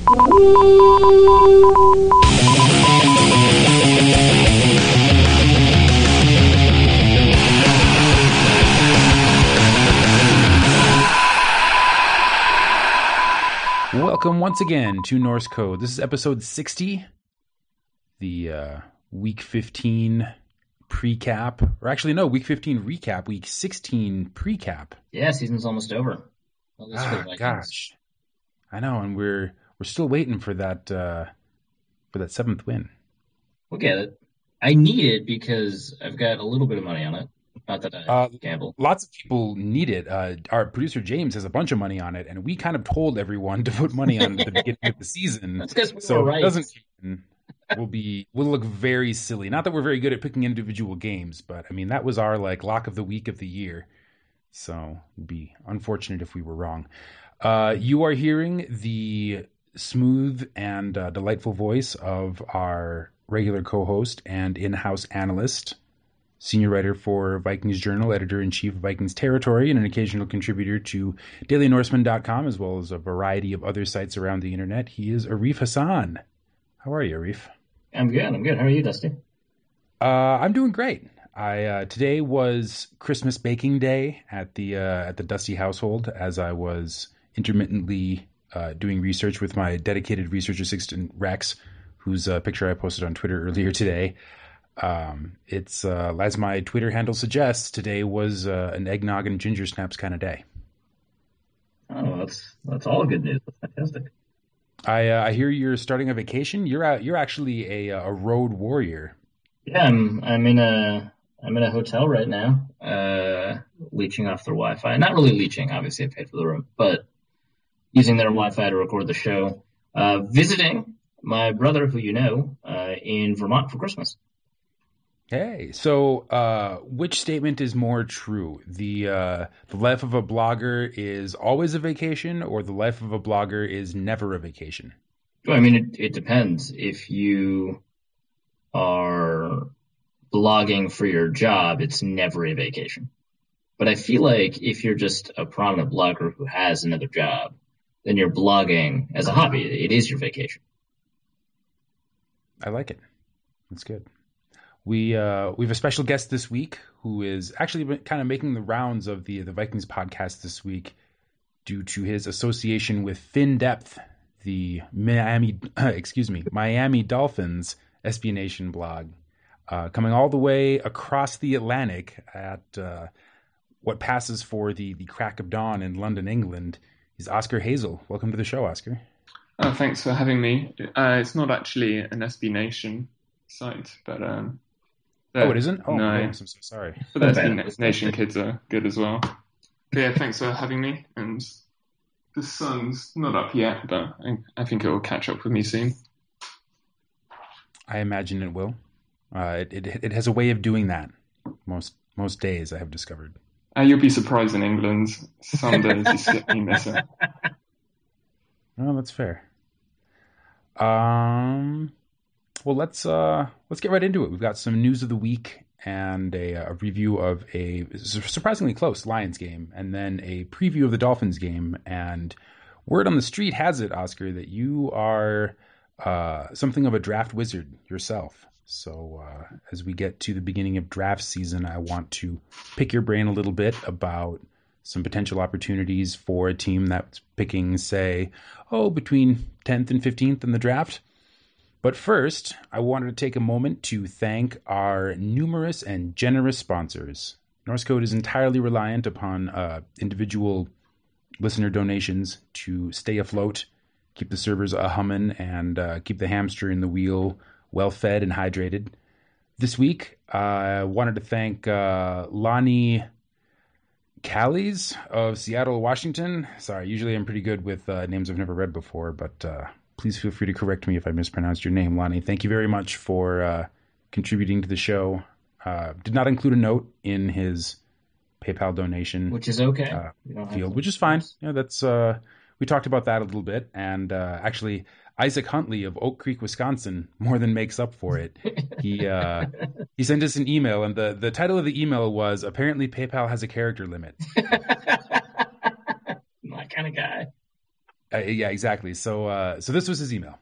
Welcome once again to Norse Code. This is episode 60, the week 15 pre-cap, or actually no, week 15 recap, week 16 pre-cap. Yeah, season's almost over. Gosh, I know, and we're still waiting for that seventh win. We'll get it. I need it because I've got a little bit of money on it. Not that I gamble. Lots of people need it. Our producer James has a bunch of money on it, and we kind of told everyone to put money on it at the beginning of the season. That's because we were right. If it doesn't happen, we'll look very silly. Not that we're very good at picking individual games, but I mean that was our lock of the week of the year. So it'd be unfortunate if we were wrong. You are hearing the smooth and delightful voice of our regular co-host and in-house analyst, senior writer for Vikings Journal, editor-in-chief of Vikings Territory, and an occasional contributor to DailyNorseman.com, as well as a variety of other sites around the internet. He is Arif Hassan. How are you, Arif? I'm good. How are you, Dusty? I'm doing great. Today was Christmas baking day at the Dusty household, as I was intermittently doing research with my dedicated research assistant, Rex, whose picture I posted on Twitter earlier today. It's as my Twitter handle suggests, today was an eggnog and ginger snaps kind of day. Oh, that's all good news. That's fantastic. I hear you're starting a vacation. You're actually a road warrior. Yeah, I'm in a hotel right now, leeching off their Wi-Fi. Not really leeching, obviously I paid for the room, but using their Wi-Fi to record the show. Visiting my brother, who you know, in Vermont for Christmas. Hey, so which statement is more true? The life of a blogger is always a vacation, or the life of a blogger is never a vacation? Well, I mean, it depends. If you are blogging for your job, it's never a vacation. But I feel like if you're just a prominent blogger who has another job, then you're blogging as a hobby. It is your vacation. I like it. That's good. We have a special guest this week who is actually kind of making the rounds of the Vikings podcast this week due to his association with FinDepth, the Miami Dolphins SB Nation blog, coming all the way across the Atlantic at what passes for the crack of dawn in London, England, is Oscar Hazell. Welcome to the show, Oscar. Thanks for having me. It's not actually an SB Nation site, but it isn't? Oh, no. I'm so sorry. But the SB Nation kids are good as well. But yeah, thanks for having me. And the sun's not up yet, but I think it will catch up with me soon. I imagine it will. It has a way of doing that most days, I have discovered. You'll be surprised in England. Some days you miss it. Well, that's fair. Well, let's get right into it. We've got some news of the week and a review of a surprisingly close Lions game, and then a preview of the Dolphins game. And word on the street has it, Oscar, that you are something of a draft wizard yourself. So as we get to the beginning of draft season, I want to pick your brain a little bit about some potential opportunities for a team that's picking, say, between 10th and 15th in the draft. But first, I wanted to take a moment to thank our numerous and generous sponsors. Norse Code is entirely reliant upon individual listener donations to stay afloat, keep the servers a-humming, and keep the hamster in the wheel well-fed and hydrated. This week, I wanted to thank Lonnie Callies of Seattle, Washington. Sorry, usually I'm pretty good with names I've never read before, but please feel free to correct me if I mispronounced your name, Lonnie. Thank you very much for contributing to the show. Did not include a note in his PayPal donation, which is okay. Field, which is fine. Yeah, that's we talked about that a little bit, and actually, Isaac Huntley of Oak Creek, Wisconsin, more than makes up for it. He sent us an email, and the title of the email was "Apparently PayPal has a character limit." My kind of guy. Yeah, exactly. So this was his email.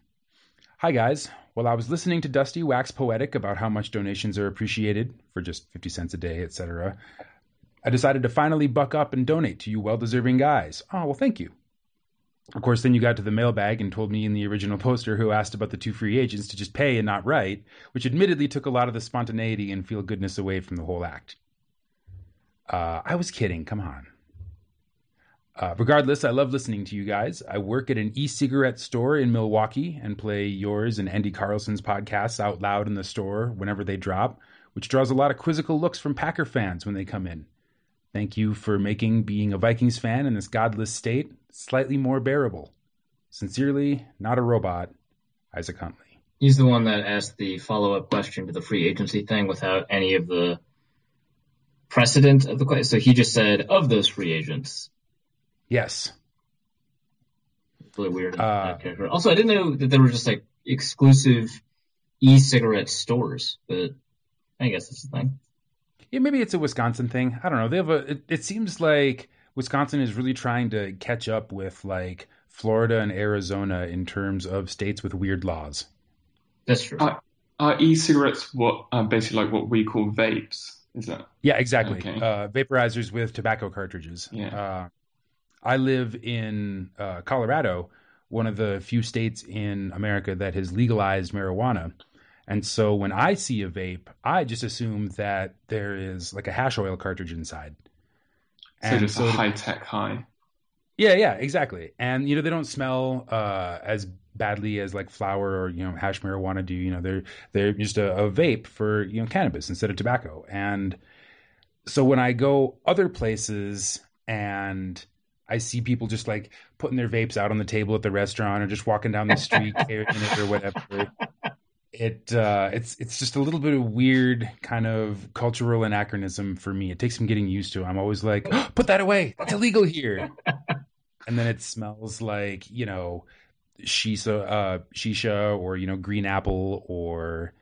Hi, guys. While I was listening to Dusty wax poetic about how much donations are appreciated for just 50 cents a day, etc., I decided to finally buck up and donate to you well-deserving guys. Oh, well, thank you. Of course, then you got to the mailbag and told me in the original poster who asked about the 2 free agents to just pay and not write, which admittedly took a lot of the spontaneity and feel-goodness away from the whole act. I was kidding. Come on. Regardless, I love listening to you guys. I work at an e-cigarette store in Milwaukee and play yours and Andy Carlson's podcasts out loud in the store whenever they drop, which draws a lot of quizzical looks from Packer fans when they come in. Thank you for making being a Vikings fan in this godless state slightly more bearable. Sincerely, not a robot, Isaac Huntley. He's the one that asked the follow-up question to the free agency thing without any of the precedent of the question. So he just said, of those free agents. Yes. It's really weird. Also, I didn't know that there were just like exclusive e-cigarette stores, but I guess that's the thing. Yeah, maybe it's a Wisconsin thing. I don't know. They have it seems like Wisconsin is really trying to catch up with like Florida and Arizona in terms of states with weird laws. That's true. Are e-cigarettes basically like what we call vapes? Is that? Yeah, exactly. Okay. Vaporizers with tobacco cartridges. Yeah. I live in Colorado, one of the few states in America that has legalized marijuana. And so when I see a vape, I just assume that there is like a hash oil cartridge inside. So just a high-tech high. Yeah, exactly. And, they don't smell as badly as like flower or, hash marijuana do. They're just a vape for, cannabis instead of tobacco. And so when I go other places and I see people just like putting their vapes out on the table at the restaurant or just walking down the street carrying it or whatever, it's just a little bit of weird kind of cultural anachronism for me. It takes some getting used to. I'm always like, oh, put that away. That's illegal here. And then it smells like, shisha or, green apple or,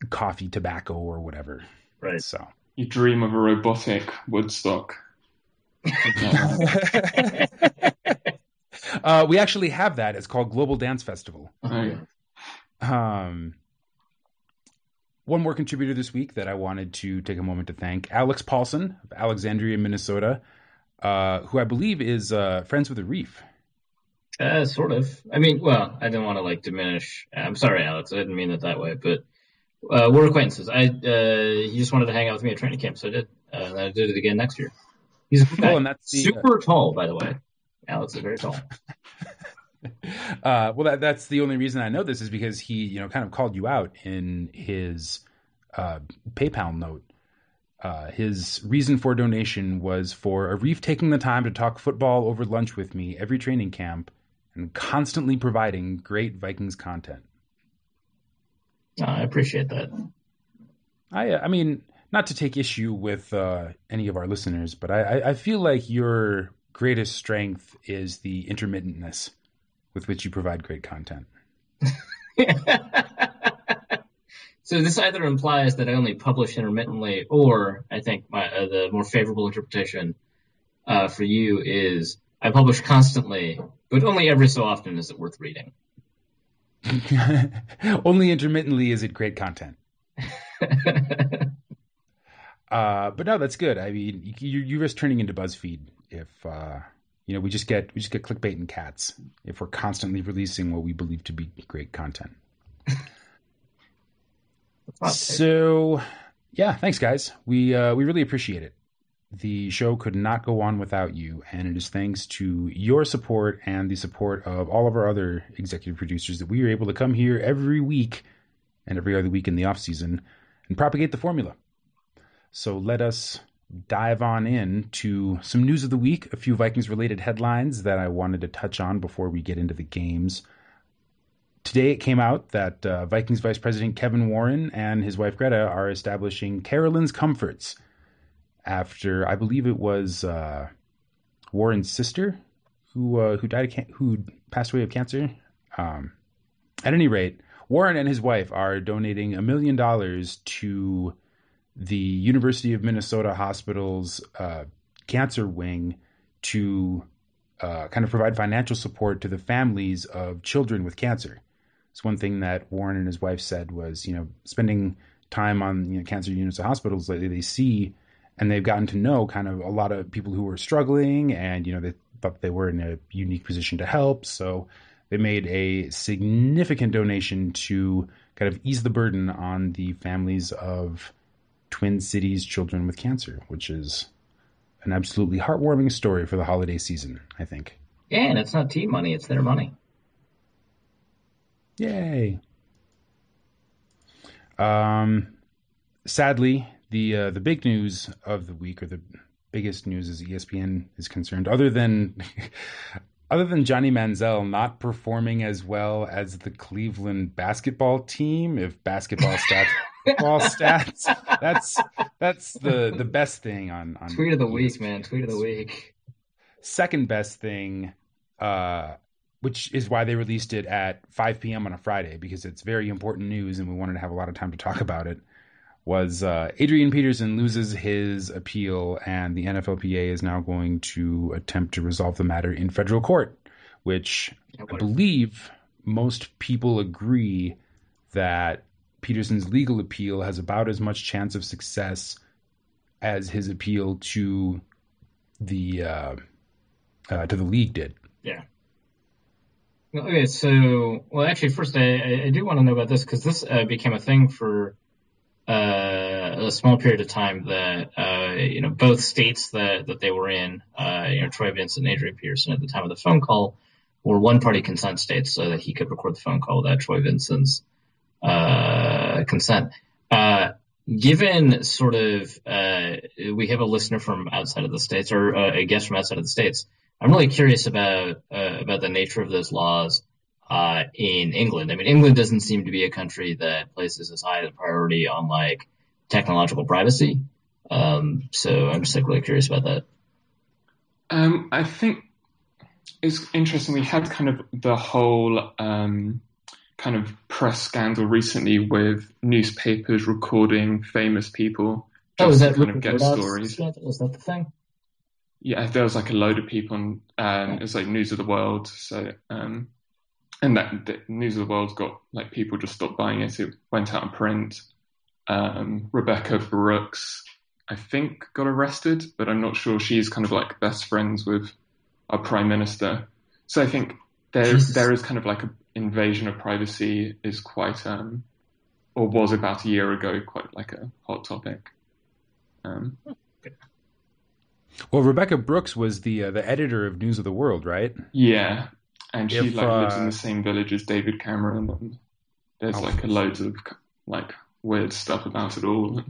coffee tobacco or whatever. Right. So you dream of a robotic Woodstock. We actually have that. It's called Global Dance Festival. Oh. One more contributor this week that I wanted to take a moment to thank, Alex Paulson of Alexandria, Minnesota, who I believe is friends with Arif. Sort of. I mean, well, I didn't want to like diminish. I'm sorry, Alex. I didn't mean it that way, but we're acquaintances. He just wanted to hang out with me at training camp, so I did. And I did it again next year. He's a good guy. And that's super tall, by the way. Alex is very tall. Well, that's the only reason I know this is because he, kind of called you out in his PayPal note. His reason for donation was for Arif taking the time to talk football over lunch with me every training camp and constantly providing great Vikings content. I appreciate that. I mean, not to take issue with any of our listeners, but I feel like your greatest strength is the intermittentness with which you provide great content. So this either implies that I only publish intermittently, or I think the more favorable interpretation for you is I publish constantly, but only every so often is it worth reading. Only intermittently is it great content. But no, that's good. I mean, you risk turning into BuzzFeed if we just get clickbait and cats if we're constantly releasing what we believe to be great content. So, yeah, thanks, guys. We really appreciate it. The show could not go on without you, and it is thanks to your support and the support of all of our other executive producers that we are able to come here every week and every other week in the off season and propagate the formula. So let us dive on in to some news of the week, a few Vikings-related headlines that I wanted to touch on before we get into the games. Today it came out that Vikings Vice President Kevin Warren and his wife Greta are establishing Carolyn's Comforts after, I believe it was Warren's sister who passed away of cancer. At any rate, Warren and his wife are donating $1 million to the University of Minnesota Hospital's cancer wing to kind of provide financial support to the families of children with cancer. It's one thing that Warren and his wife said was, spending time on cancer units of hospitals lately, they see and they've gotten to know kind of a lot of people who were struggling, and they thought they were in a unique position to help. So they made a significant donation to kind of ease the burden on the families of Twin Cities children with cancer, which is an absolutely heartwarming story for the holiday season, I think. Yeah, and it's not tea money, it's their money. Yay. Sadly, the big news of the week, or the biggest news as ESPN is concerned, other than Johnny Manziel not performing as well as the Cleveland basketball team, if basketball stats ball stats, that's the best thing on tweet of the ESPN. week, man. Tweet of the week. Second best thing, which is why they released it at 5 p.m. on a Friday, because it's very important news and we wanted to have a lot of time to talk about it, was Adrian Peterson loses his appeal, and the NFLPA is now going to attempt to resolve the matter in federal court, which I believe most people agree that Peterson's legal appeal has about as much chance of success as his appeal to the league did. Yeah. Okay, so, well, actually, first, I do want to know about this, because this became a thing for a small period of time that, both states that they were in, Troy Vincent and Adrian Peterson at the time of the phone call were one-party consent states, so that he could record the phone call without Troy Vincent's consent. Given sort of, we have a listener from outside of the states, or a guest from outside of the states, I'm really curious about the nature of those laws in England. I mean, England doesn't seem to be a country that places as high a priority on like technological privacy. So I'm just like really curious about that. I think it's interesting. We had kind of the whole kind of press scandal recently with newspapers recording famous people just to kind of get stories. Was that the thing? Yeah, there was like a load of people on, it was like News of the World. So, and that the News of the World got like people just stopped buying it. It went out of print. Rebecca Brooks, I think, got arrested, but I'm not sure. She's kind of like best friends with our Prime Minister. So I think there is kind of like an invasion of privacy is quite, or was about a year ago, quite like a hot topic. Well, Rebecca Brooks was the editor of News of the World, right? Yeah, and she lives in the same village as David Cameron, and there's loads of like weird stuff about it all.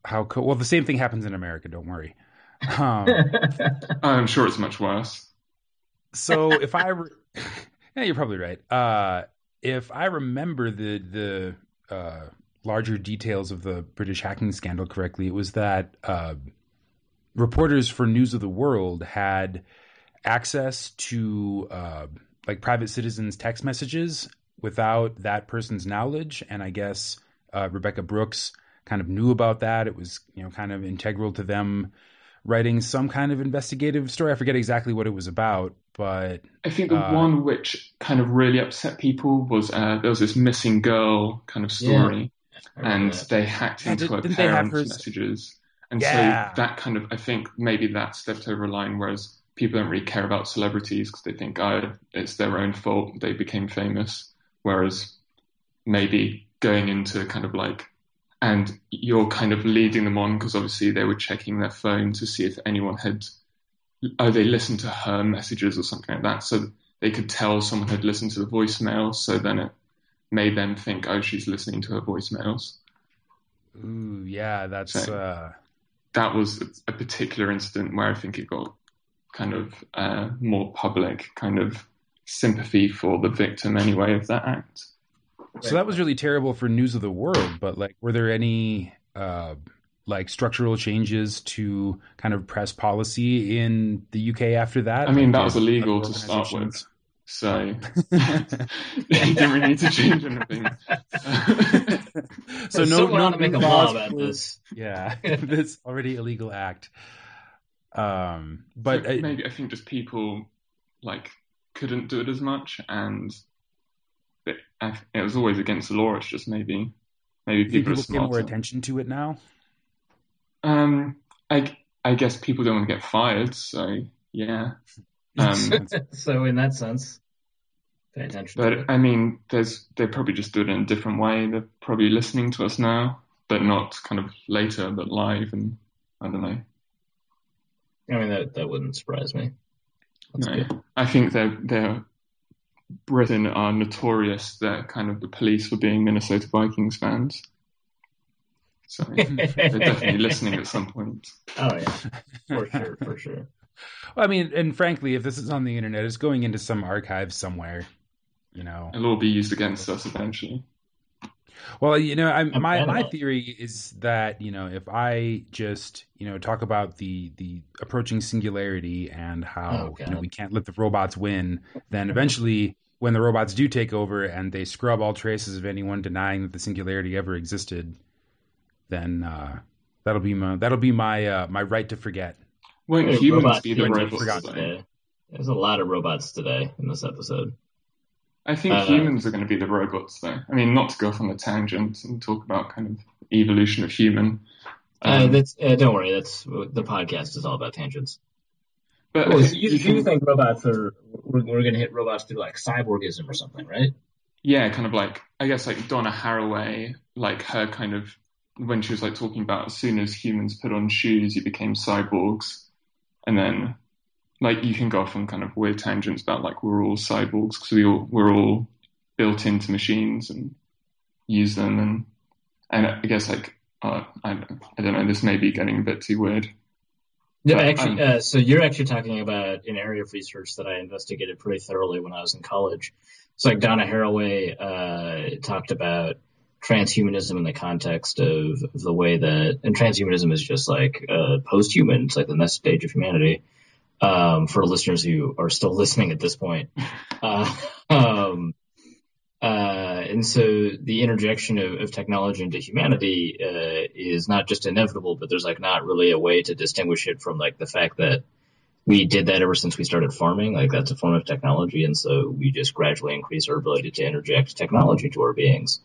How cool! Well, the same thing happens in America. Don't worry. I'm sure it's much worse. So if yeah, you're probably right. If I remember the larger details of the British hacking scandal correctly, it was that reporters for News of the World had access to like private citizens' text messages without that person's knowledge, and I guess Rebecca Brooks kind of knew about that. It was kind of integral to them writing some kind of investigative story. I forget exactly what it was about, but I think the one which kind of really upset people was there was this missing girl kind of story, and they hacked into her parents' messages. And so that kind of, I think maybe that stepped over a line, whereas people don't really care about celebrities because they think, it's their own fault, they became famous. Whereas maybe going into kind of like, and you're kind of leading them on because obviously they were checking their phone to see if anyone had, they listened to her messages or something like that. So they could tell someone had listened to the voicemail. So then it made them think, she's listening to her voicemails. Ooh, yeah, that's... So, that was a particular incident where I think it got kind of more public kind of sympathy for the victim anyway of that act. So that was really terrible for News of the World, but like, were there any like structural changes to kind of press policy in the UK after that? I mean, that was illegal to start with. So they didn't really need to change anything. So no make a law about this. Yeah, this already illegal act. But so maybe I think just people like couldn't do it as much, and it was always against the law. It's just maybe people are smarter. Pay more attention to it now. I guess people don't want to get fired, so yeah. So in that sense, pay attention. But I mean, they probably just do it in a different way. They're probably listening to us now, but not kind of later, but live, and I don't know. I mean, that wouldn't surprise me. That's good. I think Britain are notorious. They're kind of the police for being Minnesota Vikings fans. So they're definitely listening at some point. Oh yeah, for sure. Well, I mean, and frankly, if this is on the internet, it's going into some archive somewhere. It'll all be used against us eventually. Well, my theory is that if I just talk about the approaching singularity and how we can't let the robots win, then eventually when the robots do take over and they scrub all traces of anyone denying that the singularity ever existed, then that'll be my right to forget. Won't humans be the robots today? There's a lot of robots today in this episode. I think humans are going to be the robots, though. I mean, not to go off on a tangent and talk about kind of evolution of human. Don't worry. That's the podcast is all about tangents. But you think robots we're going to hit robots through like cyborgism or something, right? Yeah, kind of like, I guess like Donna Haraway, like her kind of, when she was like talking about as soon as humans put on shoes, you became cyborgs. And then like you can go off on kind of weird tangents about like we're all cyborgs because we're all built into machines and use them. And I guess like, I don't know, this may be getting a bit too weird. No, actually, so you're actually talking about an area of research that I investigated pretty thoroughly when I was in college. So like Donna Haraway talked about transhumanism in the context of the way that, and transhumanism is just like post-human. It's like the next stage of humanity. For listeners who are still listening at this point. And so the interjection of technology into humanity is not just inevitable, but there's like not really a way to distinguish it from like the fact that we did that ever since we started farming. Like that's a form of technology. And so we just gradually increase our ability to interject technology into our beings.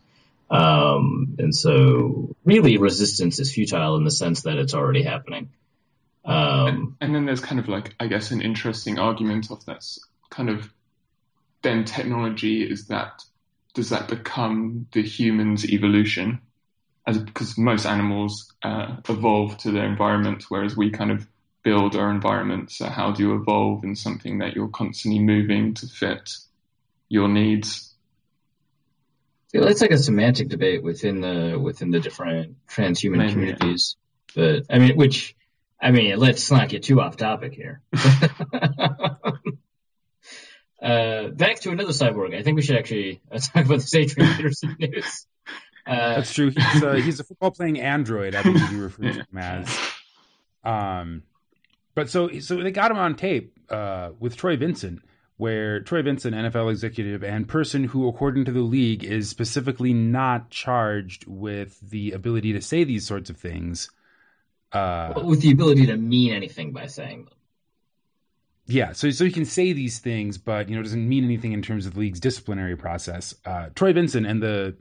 And so really resistance is futile in the sense that it's already happening. And then there's kind of like, I guess, an interesting argument of that's kind of then technology does that become the human's evolution? Because most animals evolve to their environment, whereas we kind of build our environment. So how do you evolve in something that you're constantly moving to fit your needs? Yeah, it's like a semantic debate within the different transhuman communities. But I mean, let's not get too off topic here. Back to another cyborg. I think we should actually talk about this Adrian Peterson news. That's true. He's a football-playing android, I believe you referred to him as. But so they got him on tape with Troy Vincent, where Troy Vincent, NFL executive and person who, according to the league, is specifically not charged with the ability to say these sorts of things. With the ability to mean anything by saying them. Yeah, so he can say these things, but it doesn't mean anything in terms of the league's disciplinary process. Troy Vincent and the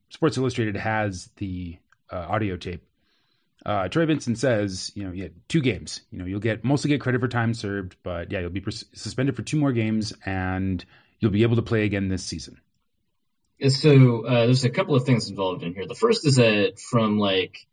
Sports Illustrated has the audio tape. Troy Vincent says, 2 games. You'll mostly get credit for time served, but yeah, you'll be suspended for 2 more games, and you'll be able to play again this season. So there's a couple of things involved in here. The first is that from like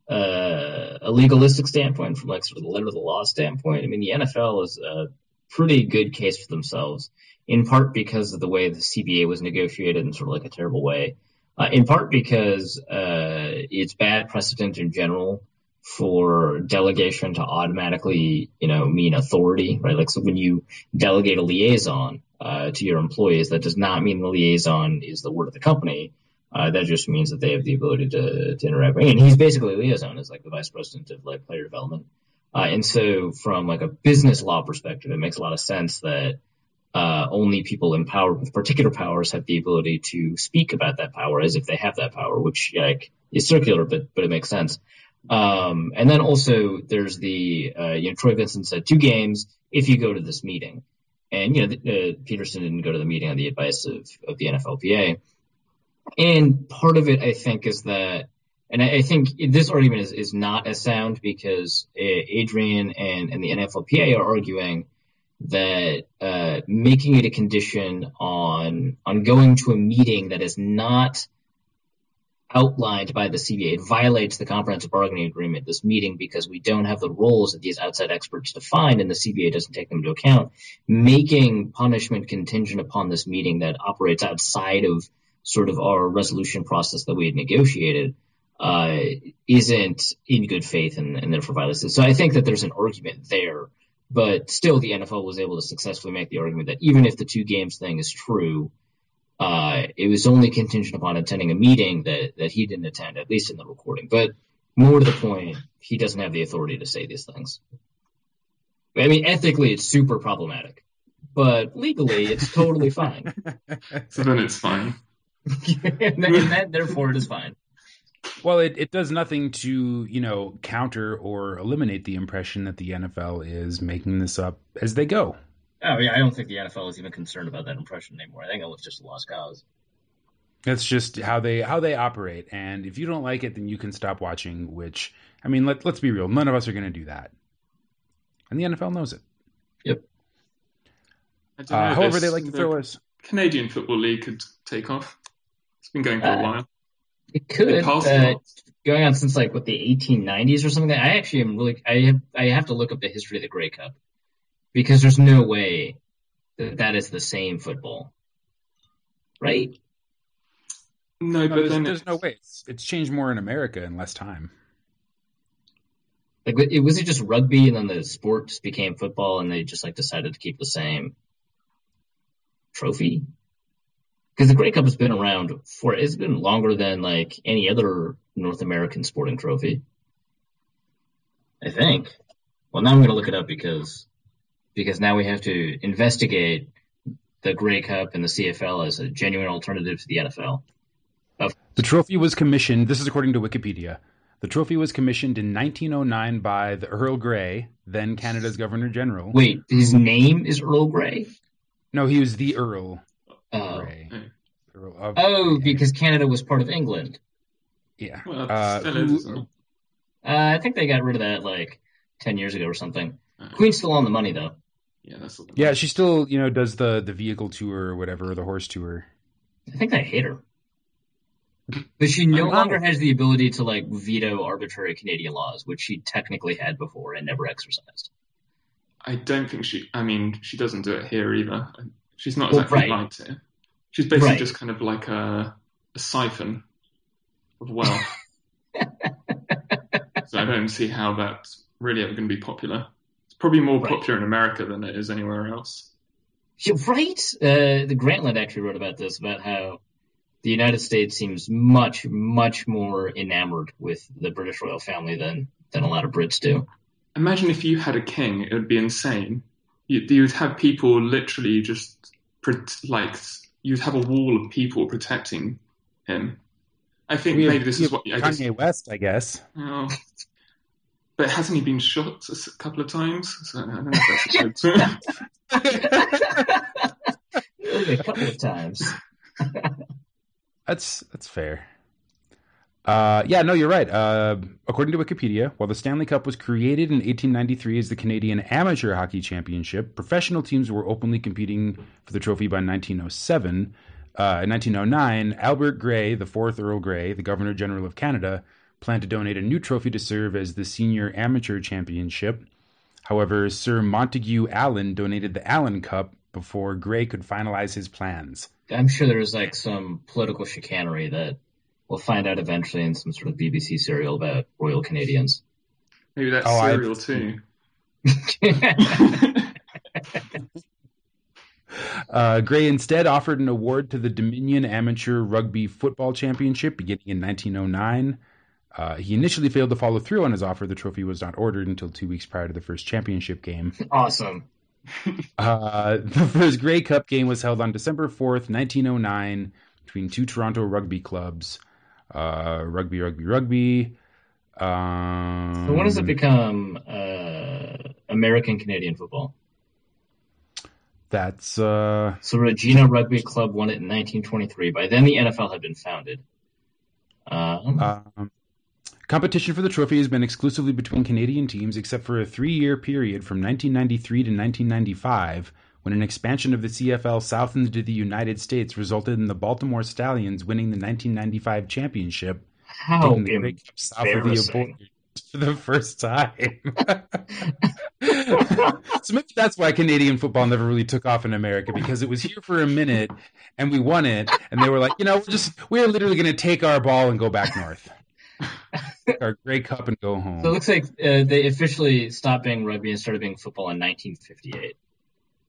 a legalistic standpoint, from like sort of the letter of the law standpoint, I mean, the NFL is a pretty good case for themselves, in part because of the way the CBA was negotiated in sort of like a terrible way. In part because it's bad precedent in general for delegation to automatically, mean authority, right? Like, so when you delegate a liaison to your employees, that does not mean the liaison is the word of the company. That just means that they have the ability to interact. And he's basically a liaison, as like the vice president of like player development. And so from like a business law perspective, it makes a lot of sense that only people empowered with particular powers have the ability to speak about that power as if they have that power, which like is circular, but it makes sense. And then also there's the, Troy Vincent said 2 games if you go to this meeting. And, Peterson didn't go to the meeting on the advice of the NFLPA. And part of it, I think, is that, and I think this argument is not as sound because Adrian and the NFLPA are arguing that making it a condition on going to a meeting that is not outlined by the CBA, it violates the comprehensive bargaining agreement, this meeting, because we don't have the roles that these outside experts define and the CBA doesn't take them into account. Making punishment contingent upon this meeting that operates outside of sort of our resolution process that we had negotiated isn't in good faith and therefore violates. So I think that there's an argument there, but still the NFL was able to successfully make the argument that even if the 2 games thing is true, it was only contingent upon attending a meeting that he didn't attend, at least in the recording. But more to the point, he doesn't have the authority to say these things. I mean, ethically, it's super problematic, but legally, it's totally fine. So then it's fine. and that, therefore, it is fine. Well, it does nothing to, counter or eliminate the impression that the NFL is making this up as they go. Oh, yeah, I don't think the NFL is even concerned about that impression anymore. I think it was just a lost cause. That's just how they operate. And if you don't like it, then you can stop watching, which, I mean, let's be real. None of us are going to do that. And the NFL knows it. Yep. However, they like to throw us. Canadian Football League could take off. It's been going for a while. It could. Going on since, the 1890s or something. I actually am really... I have to look up the history of the Grey Cup. Because there's no way that is the same football, right? No, but there's no way. It's changed more in America in less time. Was it just rugby and then the sport just became football and they just decided to keep the same trophy? Because the Grey Cup has been around it's been longer than any other North American sporting trophy. I think. Well, now I'm going to look it up because now we have to investigate the Grey Cup and the CFL as a genuine alternative to the NFL. The trophy was commissioned, this is according to Wikipedia, the trophy was commissioned in 1909 by the Earl Grey, then Canada's Governor General. Wait, his name is Earl Grey? No, he was the Earl Grey. Earl because Canada was part of England. Yeah. Well, I think they got rid of that 10 years ago or something. Queen's still on the money, though. Yeah, she still, does the vehicle tour or whatever, the horse tour. I think they hate her. But she no longer has the ability to, veto arbitrary Canadian laws, which she technically had before and never exercised. I don't think she doesn't do it here either. She's not exactly liked here. She's basically just kind of like a siphon of wealth. So I don't see how that's really ever going to be popular. Probably more popular in America than it is anywhere else. Yeah, right? The Grantland actually wrote about this, about how the United States seems much, much more enamored with the British royal family than a lot of Brits do. Imagine if you had a king, it would be insane. You'd have people literally just, you'd have a wall of people protecting him. I think maybe this is what... Kanye West, I guess. Oh. But hasn't he been shot a couple of times? So I don't know if that's a couple of times. That's fair. No, you're right. According to Wikipedia, while the Stanley Cup was created in 1893 as the Canadian Amateur Hockey Championship, professional teams were openly competing for the trophy by 1907. In 1909, Albert Grey, the 4th Earl Grey, the Governor General of Canada, planned to donate a new trophy to serve as the Senior Amateur Championship. However, Sir Montague Allen donated the Allen Cup before Grey could finalize his plans. I'm sure there's some political chicanery that we'll find out eventually in some sort of BBC serial about Royal Canadians. Maybe that's serial too. Grey instead offered an award to the Dominion Amateur Rugby Football Championship beginning in 1909. He initially failed to follow through on his offer. The trophy was not ordered until 2 weeks prior to the first championship game. Awesome. The first Grey Cup game was held on December 4th, 1909, between two Toronto rugby clubs. Rugby. So when does it become American Canadian football? That's So Regina Rugby Club won it in 1923. By then, the NFL had been founded. Competition for the trophy has been exclusively between Canadian teams, except for a 3-year period from 1993 to 1995, when an expansion of the CFL south into the United States resulted in the Baltimore Stallions winning the 1995 championship, taking the Grey Cup south of the border for the first time. So maybe that's why Canadian football never really took off in America, because it was here for a minute and we won it, and they were like, we're literally going to take our ball and go back north. Our Grey Cup and go home. So it looks like they officially stopped being rugby and started being football in 1958.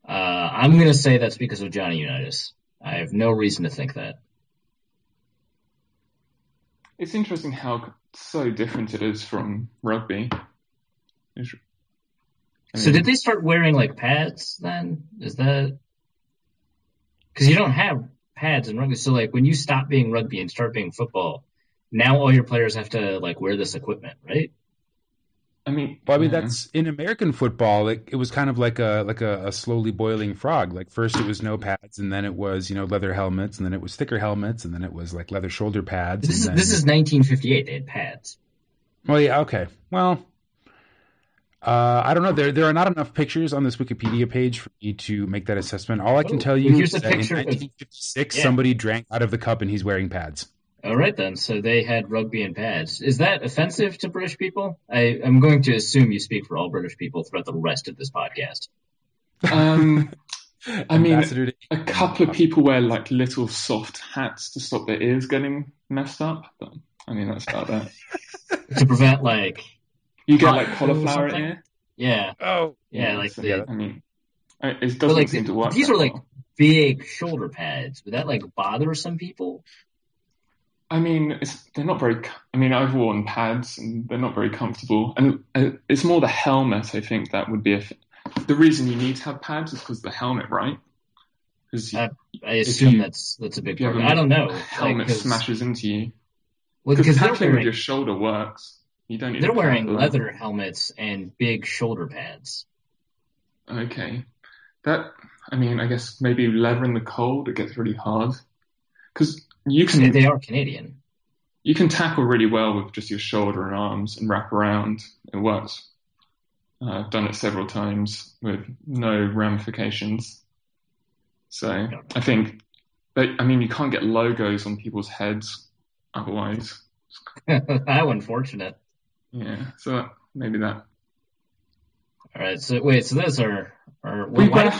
I'm going to say that's because of Johnny Unitas. I have no reason to think that. It's interesting how so different it is from rugby. So did they start wearing like pads then? Is that because you don't have pads in rugby? So like when you stop being rugby and start being football, now all your players have to like wear this equipment, right? That's in American football. It was kind of like a slowly boiling frog. Like first it was no pads, and then it was leather helmets, and then it was thicker helmets, and then it was like leather shoulder pads. This is 1958. They had pads. Well, yeah, okay. Well, I don't know. There are not enough pictures on this Wikipedia page for me to make that assessment. All I can tell you is that in 1956, somebody drank out of the cup and he's wearing pads. All right, then. So they had rugby and pads. Is that offensive to British people? I'm going to assume you speak for all British people throughout the rest of this podcast. A couple of people wear like little soft hats to stop their ears getting messed up. But that's about that. To prevent like... You get like cauliflower ear? Yeah. Oh. Yeah, it doesn't seem to work. These are like big shoulder pads. Would that like bother some people? They're not very. I've worn pads and they're not very comfortable. And it's more the helmet. I think that would be the reason you need to have pads is because the helmet, right? I assume that's a big part. I don't know. Helmet smashes into you. Because tackling with your shoulder works. You don't need. They're wearing leather helmets and big shoulder pads. Okay, I guess maybe leather in the cold it gets really hard because you can. They are Canadian. You can tackle really well with just your shoulder and arms and wrap around. It works. I've done it several times with no ramifications. So I think, you can't get logos on people's heads otherwise. How unfortunate. Yeah, so maybe that. All right. So wait. So those are we wear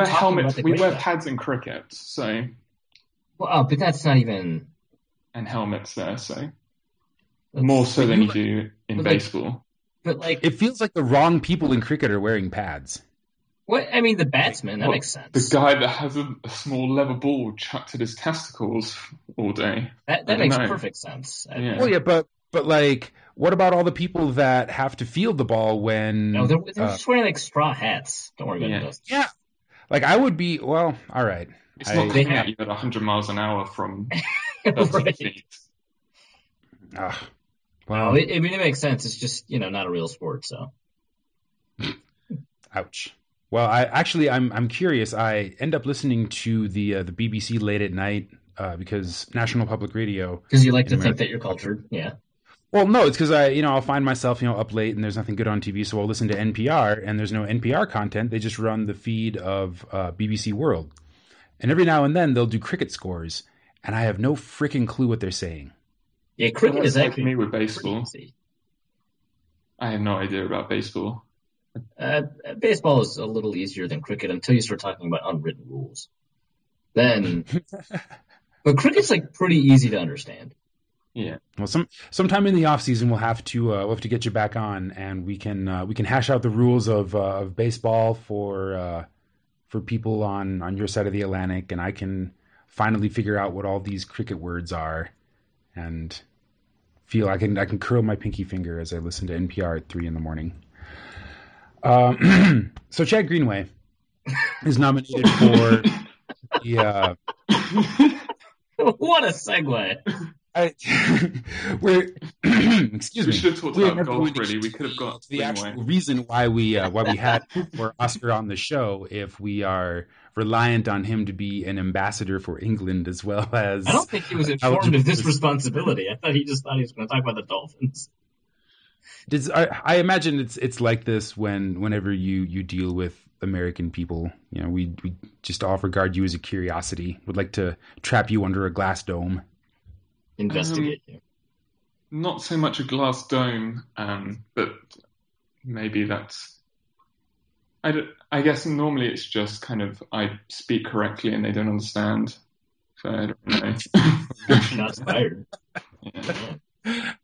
helmets. We wear pads in cricket. So. Well, but that's not even. And helmets there, so more so than you do in baseball. But it feels like the wrong people in cricket are wearing pads. What? The batsman. That makes sense. The guy that has a small leather ball chucked at his testicles all day. That makes perfect sense. Yeah. Well, yeah, but what about all the people that have to field the ball when... No, they're just wearing, like, straw hats. Don't worry about those. Yeah. Like, I would be... Well, all right. It's not coming at you at 100 miles an hour from 30 feet. Well, it makes sense. It's just, not a real sport, so... Ouch. Well, I'm curious. I end up listening to the BBC late at night because National Public Radio... Because you like to think that you're cultured, yeah. Well, no, it's because I'll find myself, up late and there's nothing good on TV, so I'll listen to NPR, and there's no NPR content. They just run the feed of BBC World. And every now and then they'll do cricket scores, and I have no freaking clue what they're saying. Yeah, cricket is like me with baseball. I have no idea about baseball. Baseball is a little easier than cricket until you start talking about unwritten rules. Then, but cricket's like pretty easy to understand. Yeah. Well, sometime in the off season we'll have to get you back on, and we can hash out the rules of baseball for people on your side of the Atlantic, and I can finally figure out what all these cricket words are, and feel I can curl my pinky finger as I listen to NPR at 3 a.m. So Chad Greenway is nominated for the. What a segue! we're excuse me. We should have talked about golf. Really, we could have got the actual reason why we had for Oscar on the show if we are reliant on him to be an ambassador for England as well as. I don't think he was informed of this responsibility. I thought he was going to talk about the Dolphins. I imagine it's like this whenever you deal with American people. You know, we just all regard you as a curiosity. Would like to trap you under a glass dome. Investigate you. Not so much a glass dome, but maybe that's. I guess normally it's just kind of I speak correctly and they don't understand. So I don't know. Shots fired. Yeah.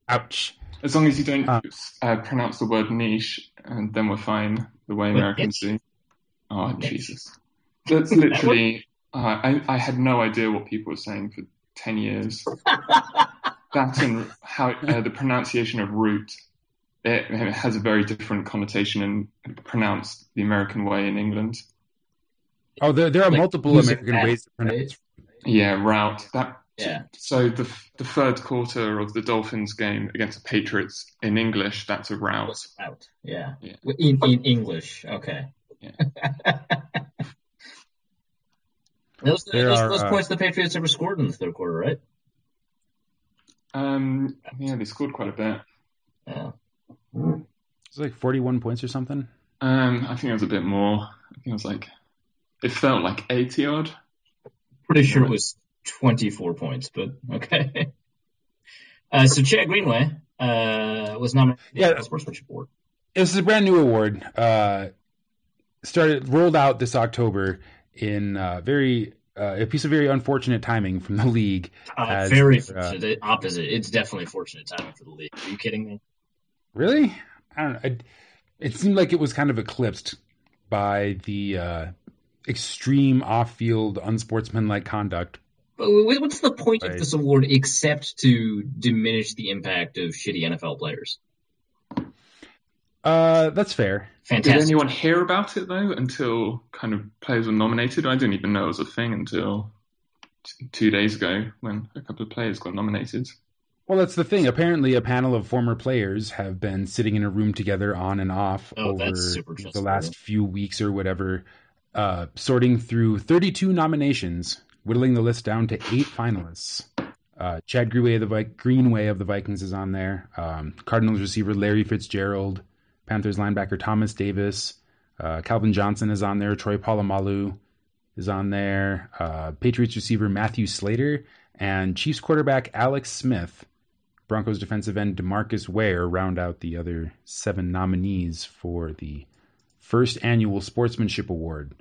Ouch. As long as you don't pronounce the word niche, and then we're fine. The way Americans do. Oh, Jesus. That's literally. I had no idea what people were saying for 10 years. That and how the pronunciation of root, it has a very different connotation and pronounced the American way in England. Oh, there are multiple American ways to pronounce. Yeah, route. Yeah. So the third quarter of the Dolphins game against the Patriots in English, that's a route. Out. Yeah. In English. Okay. Yeah. Those points the Patriots ever scored in the third quarter, right? Yeah, they scored quite a bit. Yeah. It's like 41 points or something. I think it was a bit more. I think it felt like 80 odd. Pretty sure it was 24 points, but okay. So Chad Greenway was nominated for the Sportsmanship Award. This is a brand new award. Rolled out this October in a piece of very unfortunate timing from the league. Very fortunate. Opposite. It's definitely fortunate timing for the league. Are you kidding me? Really? I don't know. It seemed like it was kind of eclipsed by the extreme off-field, unsportsmanlike conduct. But what's the point of this award except to diminish the impact of shitty NFL players? That's fair. Fantastic. Did anyone hear about it, though, until kind of players were nominated? I didn't even know it was a thing until 2 days ago when a couple of players got nominated. Well, that's the thing. Apparently, a panel of former players have been sitting in a room together on and off over the last few weeks or whatever, sorting through 32 nominations, whittling the list down to 8 finalists. Chad Greenway of the Vikings is on there. Cardinals receiver Larry Fitzgerald. Panthers linebacker Thomas Davis. Calvin Johnson is on there. Troy Polamalu is on there. Patriots receiver Matthew Slater. And Chiefs quarterback Alex Smith. Broncos defensive end DeMarcus Ware round out the other 7 nominees for the first annual Sportsmanship Award.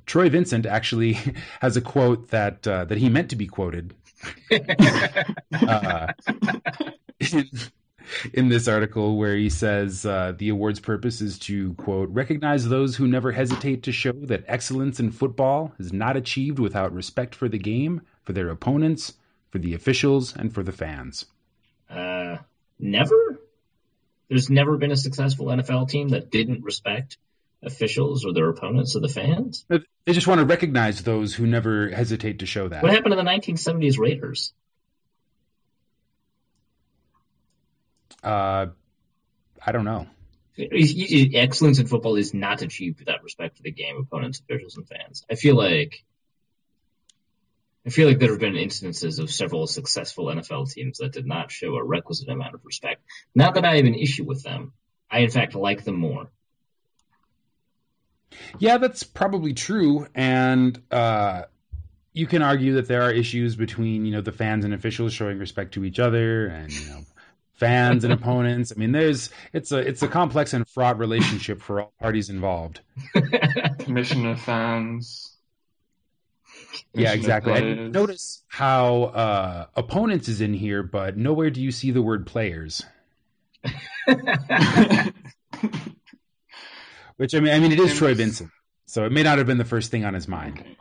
Troy Vincent actually has a quote that he meant to be quoted in this article, where he says the award's purpose is to, quote, recognize those who never hesitate to show that excellence in football is not achieved without respect for the game, for their opponents, for the officials, and for the fans. Never? There's never been a successful NFL team that didn't respect officials or their opponents or the fans? They just want to recognize those who never hesitate to show that. What happened to the 1970s Raiders? I don't know. Excellence in football is not achieved without respect for the game, opponents, officials, and fans. I feel like there have been instances of several successful NFL teams that did not show a requisite amount of respect. Not that I have an issue with them. I, in fact, like them more. Yeah, that's probably true. And you can argue that there are issues between, the fans and officials showing respect to each other and, fans and opponents. I mean, it's a complex and fraught relationship for all parties involved. Commissioner, fans. Yeah, exactly. And notice how opponents is in here, but nowhere do you see the word players. Which, I mean, it is Troy Vincent, so it may not have been the first thing on his mind. Okay.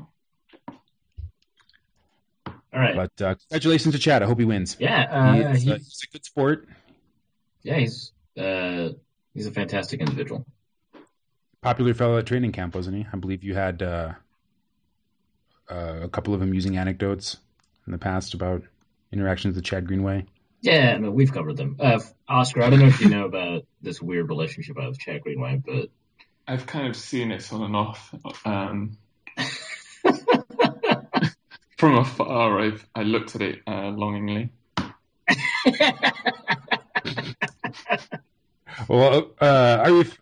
All right. But congratulations to Chad. I hope he wins. Yeah, he's a good sport. Yeah, he's a fantastic individual. Popular fellow at training camp, wasn't he? I believe you had a couple of amusing anecdotes in the past about interactions with Chad Greenway? Yeah, no, we've covered them. Oscar, I don't know if you know about this weird relationship I have with Chad Greenway, but I've kind of seen it on and off. From afar, I looked at it longingly. Well, Arif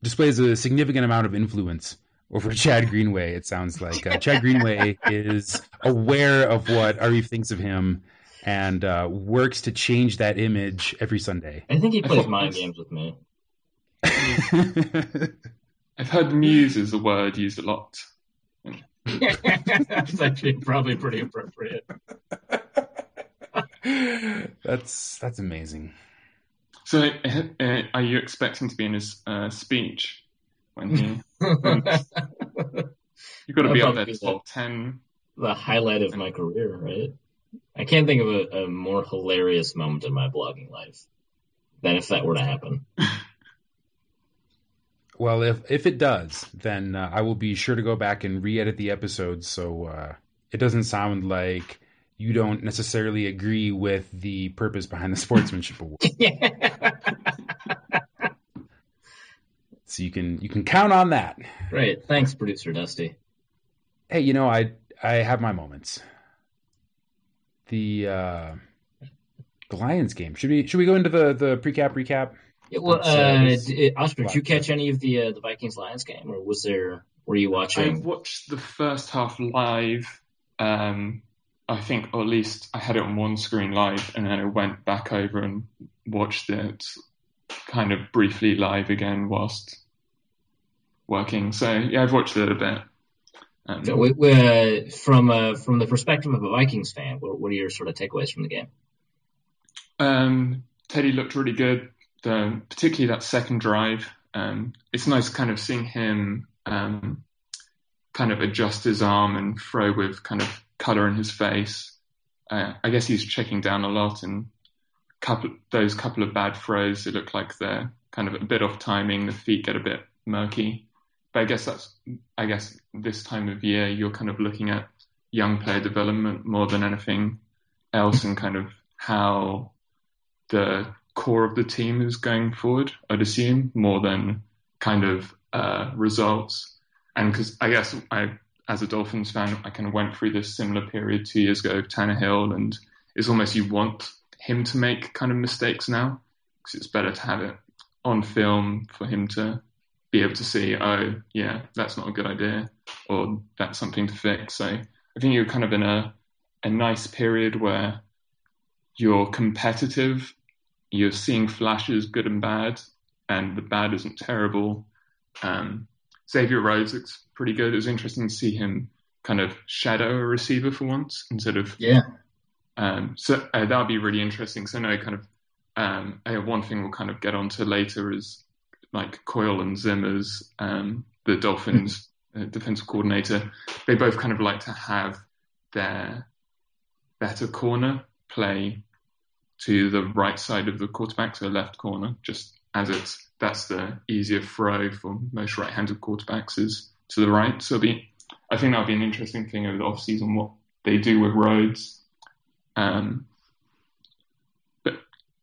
displays a significant amount of influence over Chad Greenway, it sounds like. Chad Greenway is aware of what Arif thinks of him and works to change that image every Sunday. I think he plays mind games with me. I've heard muse is a word used a lot. That's actually probably pretty appropriate. That's amazing. So, are you expecting to be in his speech when he? You've got to be up there top 10. The highlight of my career, right? I can't think of a more hilarious moment in my blogging life than if that were to happen. Well, if it does, then I will be sure to go back and re-edit the episodes so it doesn't sound like you don't necessarily agree with the purpose behind the sportsmanship award. So you can count on that. Great. Thanks, producer Dusty. Hey, I have my moments. The Lions game. Should we go into the recap? Yeah, well, Oscar, did you catch any of the Vikings Lions game, or were you watching? I watched the first half live. I think, or at least I had it on one screen live, and then I went back over and watched it kind of briefly live again whilst working. So yeah, I've watched it a bit. From the perspective of a Vikings fan, what are your sort of takeaways from the game? Teddy looked really good, particularly that second drive. It's nice kind of seeing him kind of adjust his arm and throw with kind of colour in his face. I guess he's checking down a lot, and those couple of bad throws, it looked like they're kind of a bit off timing. The feet get a bit murky. But I guess this time of year, you're kind of looking at young player development more than anything else, and kind of how the core of the team is going forward, I'd assume, more than kind of results. And because I guess as a Dolphins fan, I kind of went through this similar period 2 years ago with Tannehill, and it's almost you want him to make kind of mistakes now, because it's better to have it on film for him to be able to see, oh, yeah, that's not a good idea, or that's something to fix. So I think you're kind of in a nice period where you're competitive, you're seeing flashes, good and bad, and the bad isn't terrible. Xavier Rhodes looks pretty good. It was interesting to see him kind of shadow a receiver for once instead of... Yeah. So that'll be really interesting. So I know kind of one thing we'll kind of get onto later is like Coyle and Zimmers, the Dolphins defensive coordinator. They both kind of like to have their better corner play to the right side of the quarterback, to the left corner, just as that's the easier throw for most right-handed quarterbacks is to the right. So I think that'll be an interesting thing over the offseason, what they do with Rhodes. And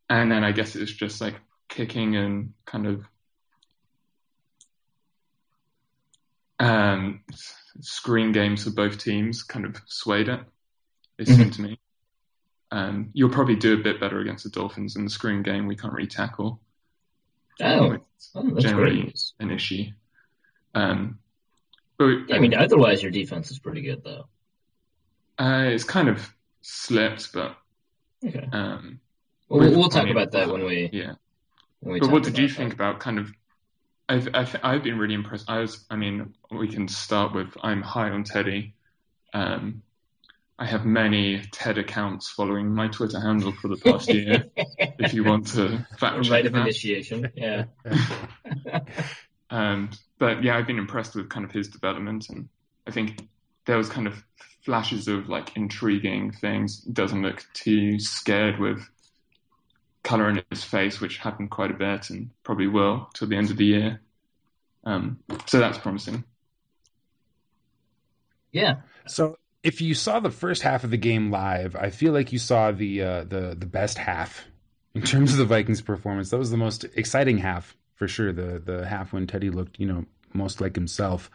then I guess it's just like kicking and kind of screen games for both teams kind of swayed it. It seemed to me. You'll probably do a bit better against the Dolphins in the screen game. We can't really tackle. That's generally great. An issue. But I mean, otherwise your defense is pretty good, though. It's kind of slipped, but okay. We'll talk about that when we. Yeah. But what did you think about kind of? I've been really impressed. We can start with I'm high on Teddy. I have many TED accounts following my Twitter handle for the past year. If you want to fact check right of that. initiation, yeah. But yeah, I've been impressed with kind of his development, and I think there was kind of flashes of like intriguing things. Doesn't look too scared with colour in his face, which happened quite a bit and probably will till the end of the year. So that's promising. Yeah. So if you saw the first half of the game live, I feel like you saw the best half in terms of the Vikings performance. That was the most exciting half for sure. The half when Teddy looked, most like himself.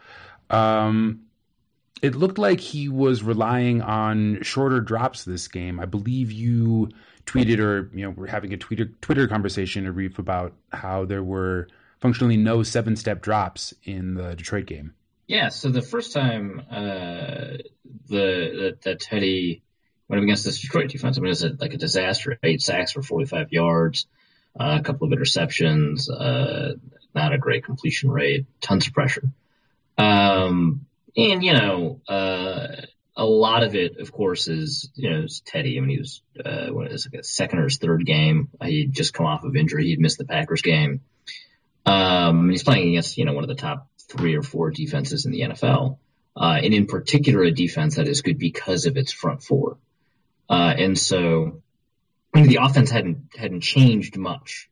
It looked like he was relying on shorter drops this game. I believe you tweeted, or we're having a Twitter conversation, Arif, about how there were functionally no 7-step drops in the Detroit game. Yeah, so the first time that Teddy went up against this Detroit defense, I mean, it was like a disaster. 8 sacks for 45 yards, a couple of interceptions, not a great completion rate, tons of pressure. And, a lot of it, of course, is Teddy. I mean, he was like a second or his third game. He'd just come off of injury. He'd missed the Packers game. He's playing against one of the top 3 or 4 defenses in the NFL, and in particular a defense that is good because of its front four. And so the offense hadn't changed much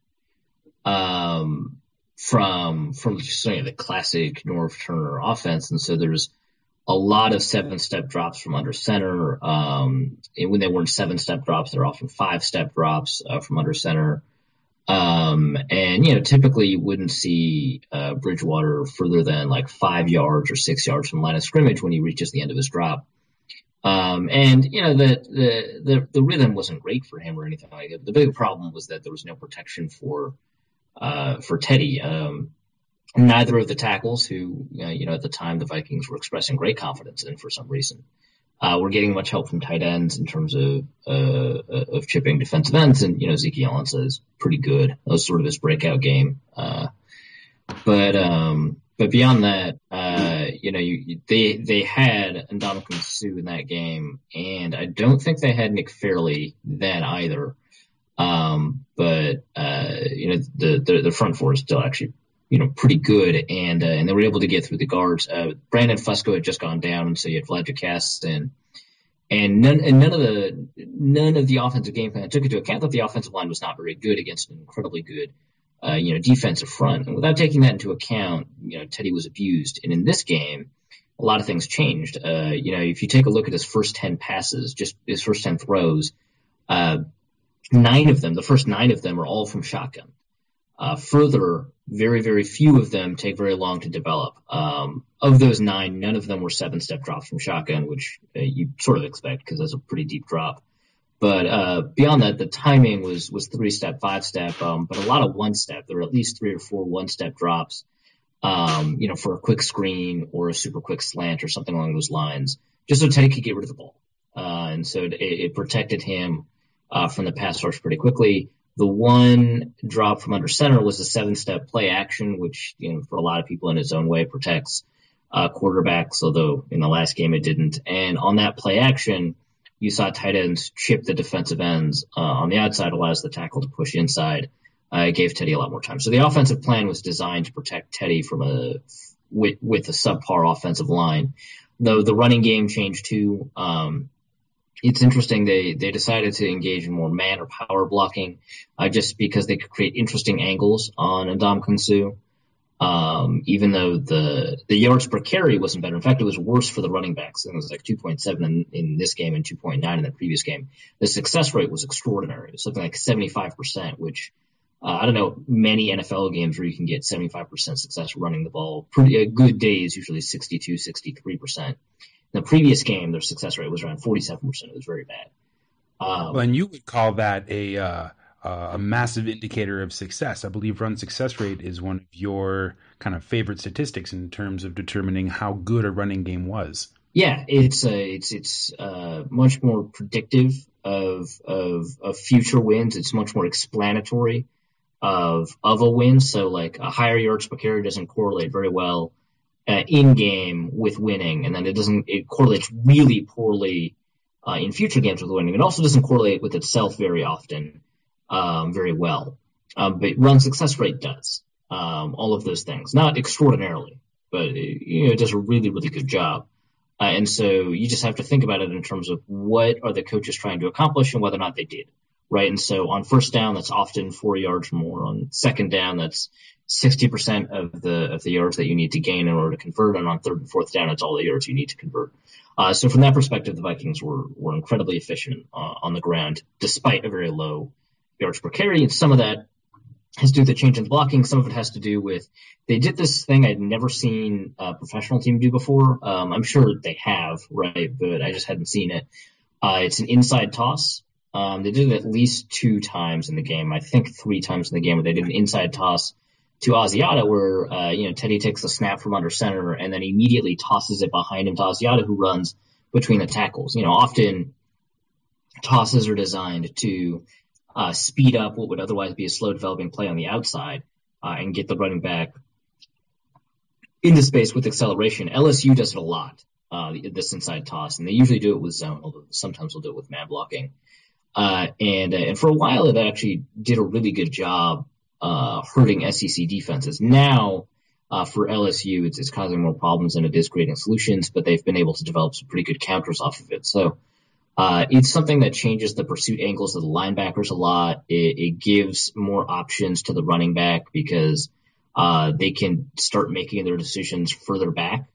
from just the classic Norv Turner offense, and so there's a lot of 7-step drops from under center. And when they weren't 7-step drops, they're often 5-step drops from under center. And typically you wouldn't see Bridgewater further than like 5 yards or 6 yards from the line of scrimmage when he reaches the end of his drop. And the rhythm wasn't great for him or anything like that. The big problem was that there was no protection for Teddy. Neither of the tackles, who at the time the Vikings were expressing great confidence in for some reason, were getting much help from tight ends in terms of chipping defensive ends, and Ezekiel Ansah is pretty good. That was sort of his breakout game. But beyond that, they had Ndamukong Suh in that game, and I don't think they had Nick Fairley then either. But the front four is still actually pretty good, and they were able to get through the guards. Brandon Fusco had just gone down, and so you had Vlad Jacastin, and none of the offensive game plan took into account that the offensive line was not very good against an incredibly good defensive front. And without taking that into account, Teddy was abused. And in this game, a lot of things changed. If you take a look at his first 10 passes, just his first 10 throws, 9 of them, the first 9 of them are all from shotgun. Further, very, very few of them take very long to develop. Of those 9, none of them were 7-step drops from shotgun, which you sort of expect because that's a pretty deep drop. But beyond that, the timing was 3-step, 5-step, but a lot of 1-step. There were at least 3 or 4 1-step drops, for a quick screen or a super quick slant or something along those lines, just so Teddy could get rid of the ball. And so it protected him from the pass rush pretty quickly. The one drop from under center was a 7-step play action, which, for a lot of people in its own way protects quarterbacks, although in the last game it didn't. And on that play action, you saw tight ends chip the defensive ends on the outside, allows the tackle to push inside. It gave Teddy a lot more time. So the offensive plan was designed to protect Teddy with a subpar offensive line. Though the running game changed too. It's interesting they decided to engage in more man or power blocking just because they could create interesting angles on Ndamukong Suh. Even though the yards per carry wasn't better. In fact, it was worse for the running backs. It was like 2.7 in this game and 2.9 in the previous game. The success rate was extraordinary. It was something like 75%, which I don't know many NFL games where you can get 75% success running the ball. Pretty good days, usually 62, 63%. In the previous game, their success rate was around 47%. It was very bad. And you would call that a massive indicator of success. I believe run success rate is one of your kind of favorite statistics in terms of determining how good a running game was. Yeah, it's much more predictive of future wins. It's much more explanatory of a win. So like a higher yards per carry doesn't correlate very well in game with winning, and then it correlates really poorly in future games with winning. It also doesn't correlate with itself very often. Very well. But run success rate does. All of those things. Not extraordinarily, but it does a really, really good job. And so you just have to think about it in terms of what are the coaches trying to accomplish and whether or not they did. Right. And so on first down, that's often 4 yards or more. On second down, that's 60% of the yards that you need to gain in order to convert. And on third and fourth down, it's all the yards you need to convert. So from that perspective, the Vikings were incredibly efficient on the ground, despite a very low yards per carry. And some of that has to do with the change in blocking. Some of it has to do with they did this thing I'd never seen a professional team do before. I'm sure they have, right? But I just hadn't seen it. It's an inside toss. They did it at least 2 times in the game. I think 3 times in the game where they did an inside toss to Asiata where, Teddy takes the snap from under center and then immediately tosses it behind him to Asiata, who runs between the tackles. Often tosses are designed to speed up what would otherwise be a slow developing play on the outside and get the running back into space with acceleration. LSU does it a lot, this inside toss, and they usually do it with zone, although sometimes they'll do it with man blocking. And for a while, it actually did a really good job hurting SEC defenses. Now, for LSU, it's causing more problems than it is creating solutions, but they've been able to develop some pretty good counters off of it. So it's something that changes the pursuit angles of the linebackers a lot. It gives more options to the running back because they can start making their decisions further back,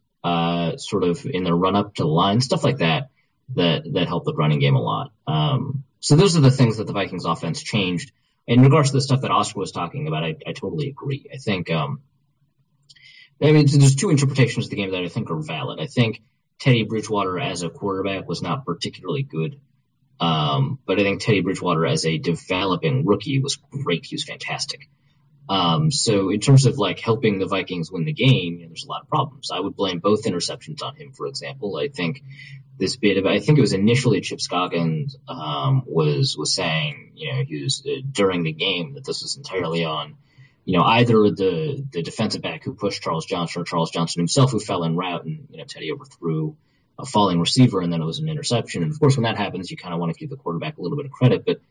sort of in their run up to the line, stuff like that help the running game a lot. So those are the things that the Vikings offense changed. In regards to the stuff that Oscar was talking about, I totally agree. I think, there's 2 interpretations of the game that I think are valid. I think Teddy Bridgewater as a quarterback was not particularly good. But I think Teddy Bridgewater as a developing rookie was great. He was fantastic. So in terms of helping the Vikings win the game, there's a lot of problems. I would blame both interceptions on him, for example. I think I think it was initially Chip Scoggins was saying, he was during the game that this was entirely on, either the defensive back who pushed Charles Johnson or Charles Johnson himself who fell en route and, Teddy overthrew a falling receiver and then it was an interception. And of course, when that happens, you kind of want to give the quarterback a little bit of credit. But,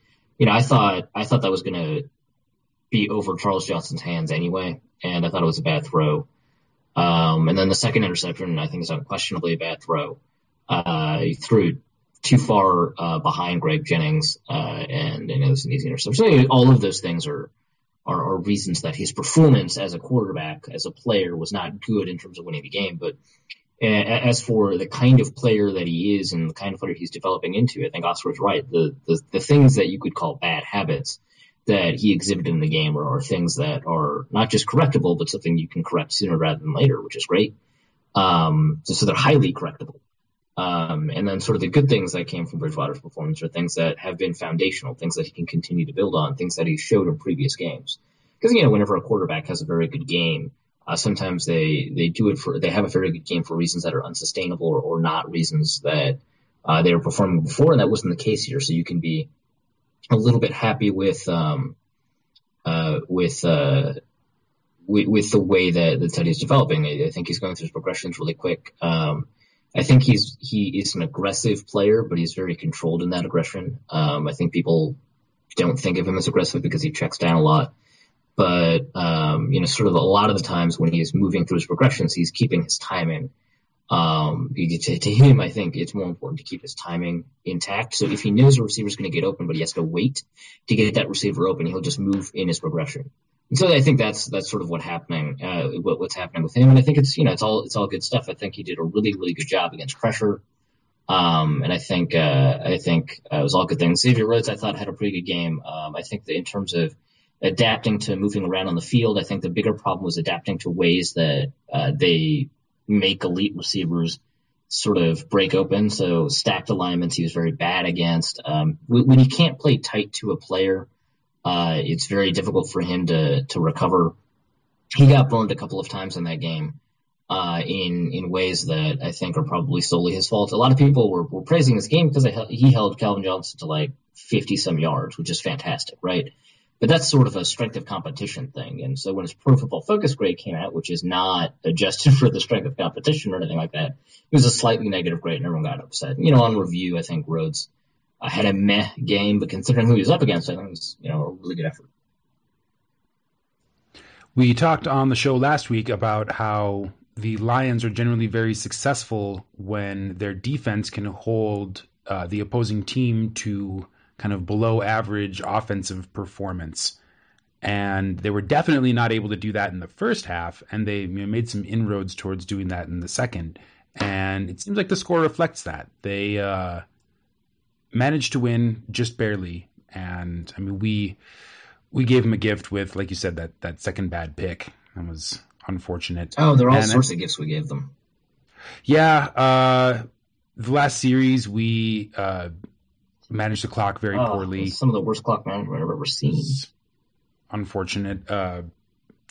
I thought that was going to be over Charles Johnson's hands anyway. And I thought it was a bad throw. And then the second interception, I think, is unquestionably a bad throw. He threw too far behind Greg Jennings, and it was an easy interception. So all of those things are reasons that his performance as a quarterback, as a player, was not good in terms of winning the game. But as for the kind of player that he is and the kind of player he's developing into, I think Oscar's right. The things that you could call bad habits that he exhibited in the game are things that are not just correctable, but something you can correct sooner rather than later, which is great. So they're highly correctable. And then sort of the good things that came from Bridgewater's performance are things that have been foundational, things that he can continue to build on, things that he showed in previous games. Because, whenever a quarterback has a very good game, sometimes they have a very good game for reasons that are unsustainable or not reasons that they were performing before, and that wasn't the case here. So you can be a little bit happy with the way that Teddy's developing. I think he's going through his progressions really quick. I think he is an aggressive player, but he's very controlled in that aggression. I think people don't think of him as aggressive because he checks down a lot. But, sort of a lot of the times when he is moving through his progressions, he's keeping his timing. To him, I think it's more important to keep his timing intact. So if he knows a receiver is going to get open, but he has to wait to get that receiver open, he'll just move in his progression. And so I think that's sort of what's happening with him. And I think it's all good stuff. I think he did a really, really good job against pressure. And I think it was all good things. Xavier Rhodes, I thought, had a pretty good game. I think that in terms of adapting to moving around on the field, I think the bigger problem was adapting to ways that they make elite receivers sort of break open. So stacked alignments, he was very bad against. When you can't play tight to a player, it's very difficult for him to recover. He got burned a couple of times in that game in ways that I think are probably solely his fault. A lot of people were praising his game because he held Calvin Johnson to 50-some yards, which is fantastic, right? But that's sort of a strength of competition thing. And so when his Pro Football Focus grade came out, which is not adjusted for the strength of competition or anything like that, it was a slightly negative grade and everyone got upset. On review, I think Rhodes had a meh game, but considering who he was up against, I think it was, a really good effort. We talked on the show last week about how the Lions are generally very successful when their defense can hold the opposing team to kind of below average offensive performance. And they were definitely not able to do that in the first half. And they made some inroads towards doing that in the second. And it seems like the score reflects that. They managed to win just barely. And I mean, we gave him a gift with, like you said, that second bad pick. That was unfortunate. Oh, there are all sorts of gifts we gave them. Yeah. The last series, we managed to clock very poorly. Some of the worst clock management I've ever seen. Unfortunate.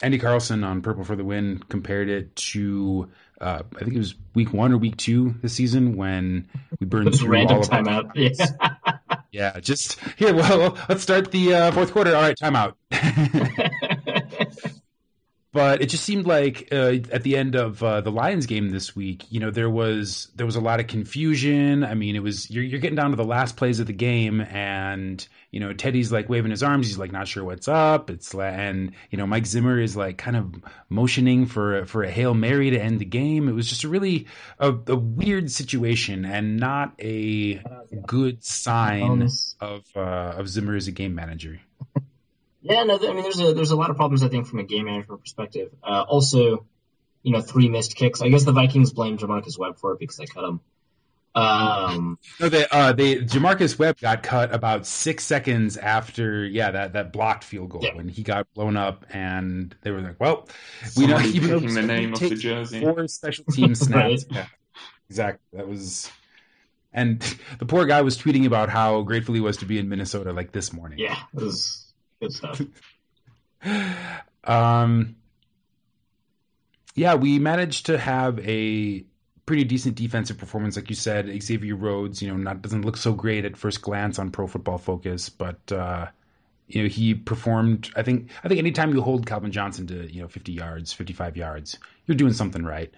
Andy Carlson on Purple for the Win compared it to, I think it was week 1 or week 2 this season when we burned through random all of timeout. Yeah. Yeah, just here. Well, let's start the fourth quarter. All right, timeout. But it just seemed like at the end of the Lions game this week, there was a lot of confusion. I mean, it was you're getting down to the last plays of the game, and Teddy's like waving his arms. He's like not sure what's up. And Mike Zimmer is like kind of motioning for a Hail Mary to end the game. It was just a really a weird situation and not a good sign of Zimmer as a game manager. Yeah, no, I mean, there's a lot of problems, I think, from a game management perspective. Also, 3 missed kicks. I guess the Vikings blamed Jamarcus Webb for it because they cut him. No, Jamarcus Webb got cut about 6 seconds after, that blocked field goal when he got blown up, and they were like, "Well, we know even though the name off the jersey, 4 special team snaps." Right. Yeah, exactly. That was. And the poor guy was tweeting about how grateful he was to be in Minnesota like this morning. Yeah, it was good stuff. We managed to have a pretty decent defensive performance, like you said. Xavier Rhodes, doesn't look so great at first glance on Pro Football Focus, but he performed. I think anytime you hold Calvin Johnson to 50 yards, 55 yards, you're doing something right.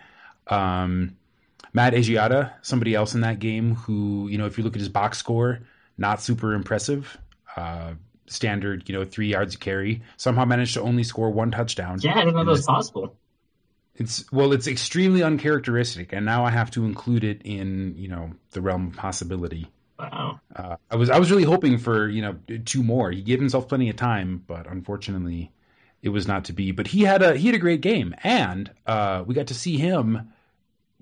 Matt Egiata, somebody else in that game who, if you look at his box score, not super impressive. Standard, 3 yards a carry. Somehow managed to only score 1 touchdown. Yeah, I didn't know that was possible. It's extremely uncharacteristic, and now I have to include it in, the realm of possibility. Wow. I was really hoping for, 2 more. He gave himself plenty of time, but unfortunately it was not to be. But he had a great game, and we got to see him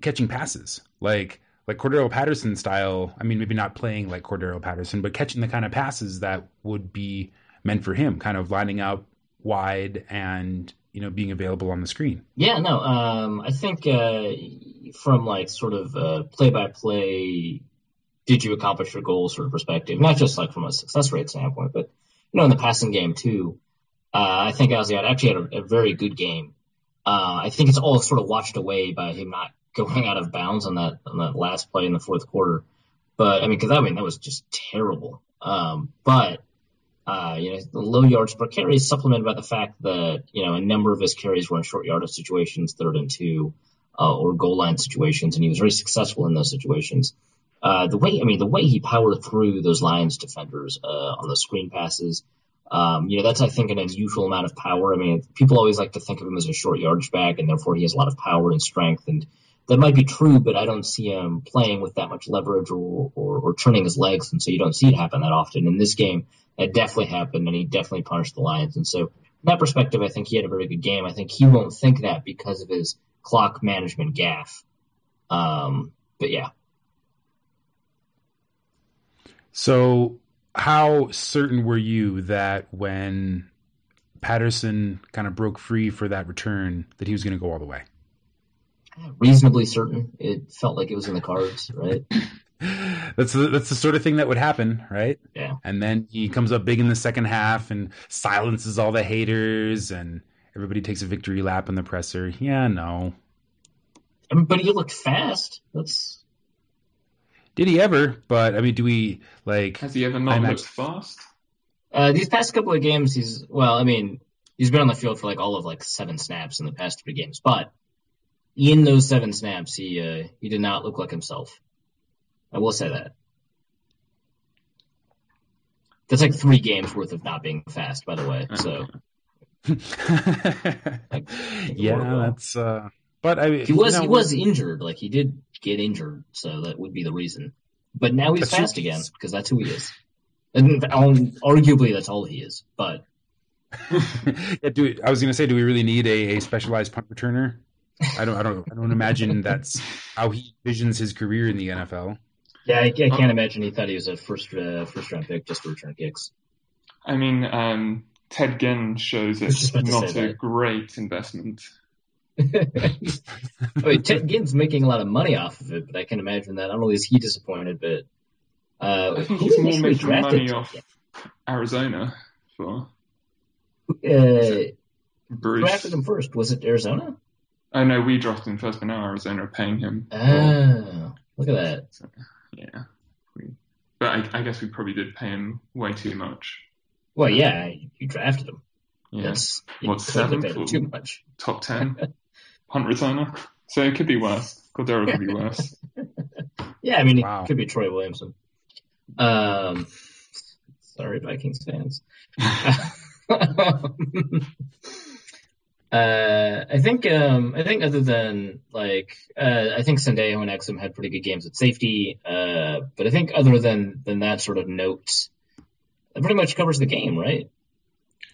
catching passes. Like Cordero Patterson style. I mean, maybe not playing like Cordero Patterson, but catching the kind of passes that would be meant for him, kind of lining up wide and, being available on the screen. Yeah, no, I think from like sort of play-by-play, did you accomplish your goals sort of perspective, not just like from a success rate standpoint, but, in the passing game too, I think Aziad actually had a very good game. I think it's all sort of washed away by him not going out of bounds on that last play in the fourth quarter. But that was just terrible. The low yards per carry is supplemented by the fact that, a number of his carries were in short yardage situations, 3rd and 2, or goal line situations, and he was very successful in those situations. The way he powered through those Lions defenders, on the screen passes, that's, I think, an unusual amount of power. I mean, people always like to think of him as a short yardage back, and therefore he has a lot of power and strength, and that might be true, but I don't see him playing with that much leverage or turning his legs, and so you don't see it happen that often. In this game, that definitely happened, and he definitely punished the Lions. And so, from that perspective, I think he had a very good game. I think he won't think that because of his clock management gaffe. But yeah. So, how certain were you that when Patterson kind of broke free for that return, that he was going to go all the way? Reasonably certain. It felt like it was in the cards, right? That's the sort of thing that would happen, right? Yeah. And then he comes up big in the second half and silences all the haters, and everybody takes a victory lap in the presser. Yeah, no. But he looked fast. Did he ever? But I mean, do we like? Has he ever not looked fast? These past couple of games, he's been on the field for like all of 7 snaps in the past 3 games, but in those 7 snaps, he did not look like himself. I will say that. That's like 3 games worth of not being fast, by the way. So, that's. But he was injured. Like, he did get injured, so that would be the reason. But now he's fast again because that's who he is, and arguably that's all he is. But I was going to say, do we really need a specialized punt returner? I don't imagine that's how he envisions his career in the NFL. Yeah, I can't imagine he thought he was a first round pick just to return kicks. I mean, Ted Ginn shows it's not a great investment. I mean, Ted Ginn's making a lot of money off of it, but I can imagine that. Not only is he disappointed, but I think he's more making money off Arizona for. Bruce drafted him first. Was it Arizona? Oh no, we drafted him first, but now Arizona are paying him. Oh, look at that. So, yeah, but I guess we probably did pay him way too much. Well, yeah, you drafted him. Yeah. What's 7th? Too much. Top 10 punt returner. So it could be worse. Cordero could be worse. Yeah, I mean, it could be Troy Williamson. Sorry, Vikings fans. I think other than I think Sendejo and Exum had pretty good games at safety. But I think other than that sort of note, that pretty much covers the game, right?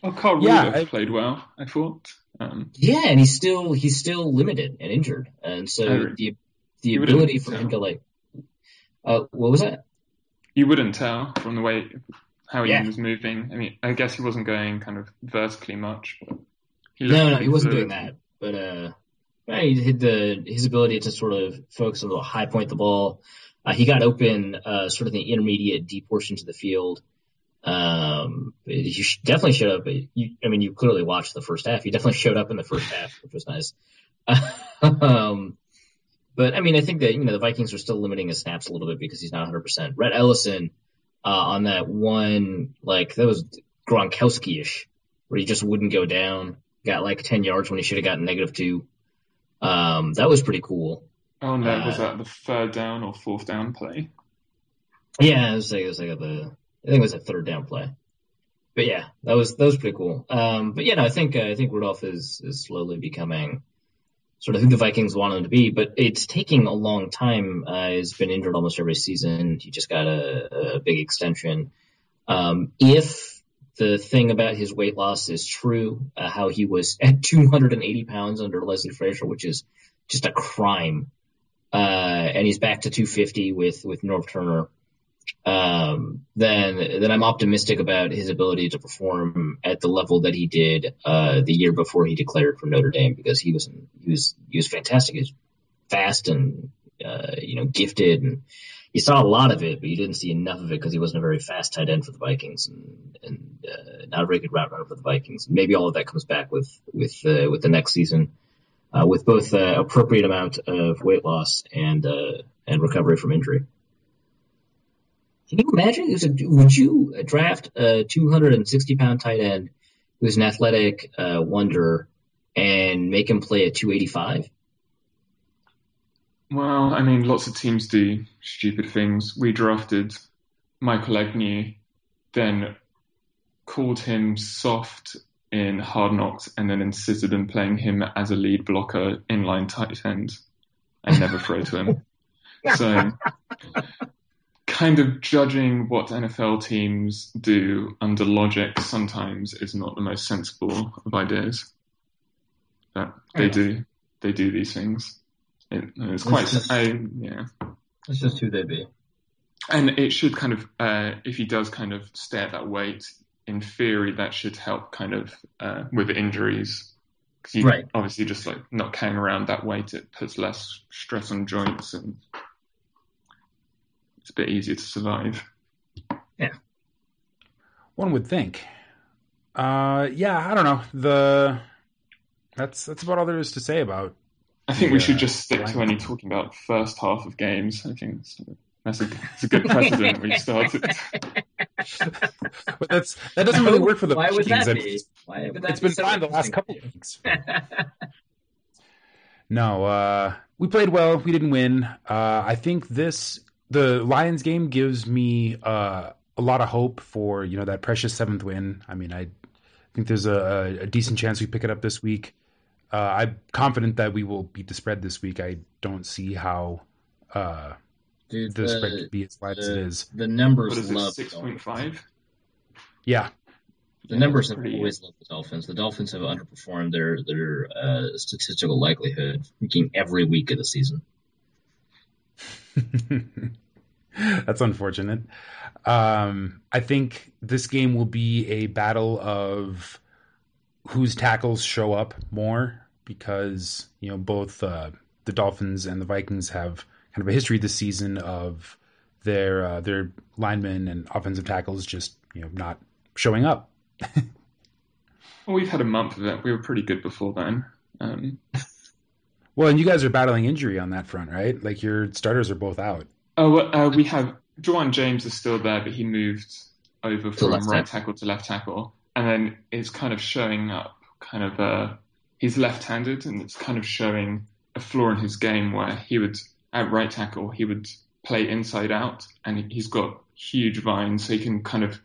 Oh, Carl Rudolph played well, I thought. Yeah, and he's still limited and injured, and so the ability for him to what was that? You wouldn't tell from the way how he was moving. I mean, I guess he wasn't going kind of vertically much. But he wasn't doing that. But he had his ability to sort of focus on the high point the ball. He got open sort of the intermediate deep portions of the field. He definitely showed up. You clearly watched the first half. He definitely showed up in the first half, which was nice. But I mean, I think that the Vikings are still limiting his snaps a little bit because he's not 100%. Rhett Ellison on that one, that was Gronkowski-ish, where he just wouldn't go down. Got 10 yards when he should have gotten -2. That was pretty cool. Oh no, was that the 3rd down or 4th down play? Yeah, I think it was a 3rd down play. But yeah, that was pretty cool. But yeah, no, I think Rudolph is slowly becoming sort of who the Vikings want him to be, but it's taking a long time. He's been injured almost every season. He just got a big extension. If the thing about his weight loss is true, how he was at 280 pounds under Leslie Frazier, which is just a crime, and he's back to 250 with Norv Turner, then I'm optimistic about his ability to perform at the level that he did the year before he declared for Notre Dame, because he was fantastic. He was fast and gifted, and you saw a lot of it, but you didn't see enough of it because he wasn't a very fast tight end for the Vikings and not a very good route runner for the Vikings. Maybe all of that comes back with the next season, with both appropriate amount of weight loss and recovery from injury. Can you imagine? Would you draft a 260-pound tight end who's an athletic wonder and make him play at 285? Well, I mean, lots of teams do stupid things. We drafted Michael Agnew, then called him soft in Hard Knocks, and then insisted on playing him as a lead blocker, inline tight end, and never throw to him. So, kind of judging what NFL teams do under logic sometimes is not the most sensible of ideas. But they do these things. It's quite, It's just who they be. And it should kind of, if he does kind of stay at that weight, in theory, that should help kind of with injuries. Because you obviously just not carrying around that weight, it puts less stress on joints and it's a bit easier to survive. Yeah. One would think. I don't know. That's about all there is to say about. I think we should just stick to only talking about first half of games. I think that's a good precedent we've started. But that doesn't really work for the Why would Vikings. that be? Why would that it's been fine the last couple of weeks. No, we played well. We didn't win. I think the Lions game gives me a lot of hope for that precious 7th win. I mean, I think there's a decent chance we pick it up this week. I'm confident that we will beat the spread this week. I don't see how the spread could be as wide as it is. The numbers what is love 6.5. Yeah. The numbers have always loved the Dolphins. The Dolphins have underperformed their statistical likelihood every week of the season. That's unfortunate. I think this game will be a battle of whose tackles show up more, because both the Dolphins and the Vikings have kind of a history this season of their linemen and offensive tackles just not showing up. Well, we've had a month of it. We were pretty good before then. Well, and you guys are battling injury on that front, right? Like, your starters are both out. Oh, we have Juwan James is still there, but he moved over from right tackle to left tackle, and then it's kind of showing up. He's left-handed, and it's kind of showing a flaw in his game where he would at right tackle he would play inside out, and he's got huge vines, so he can kind of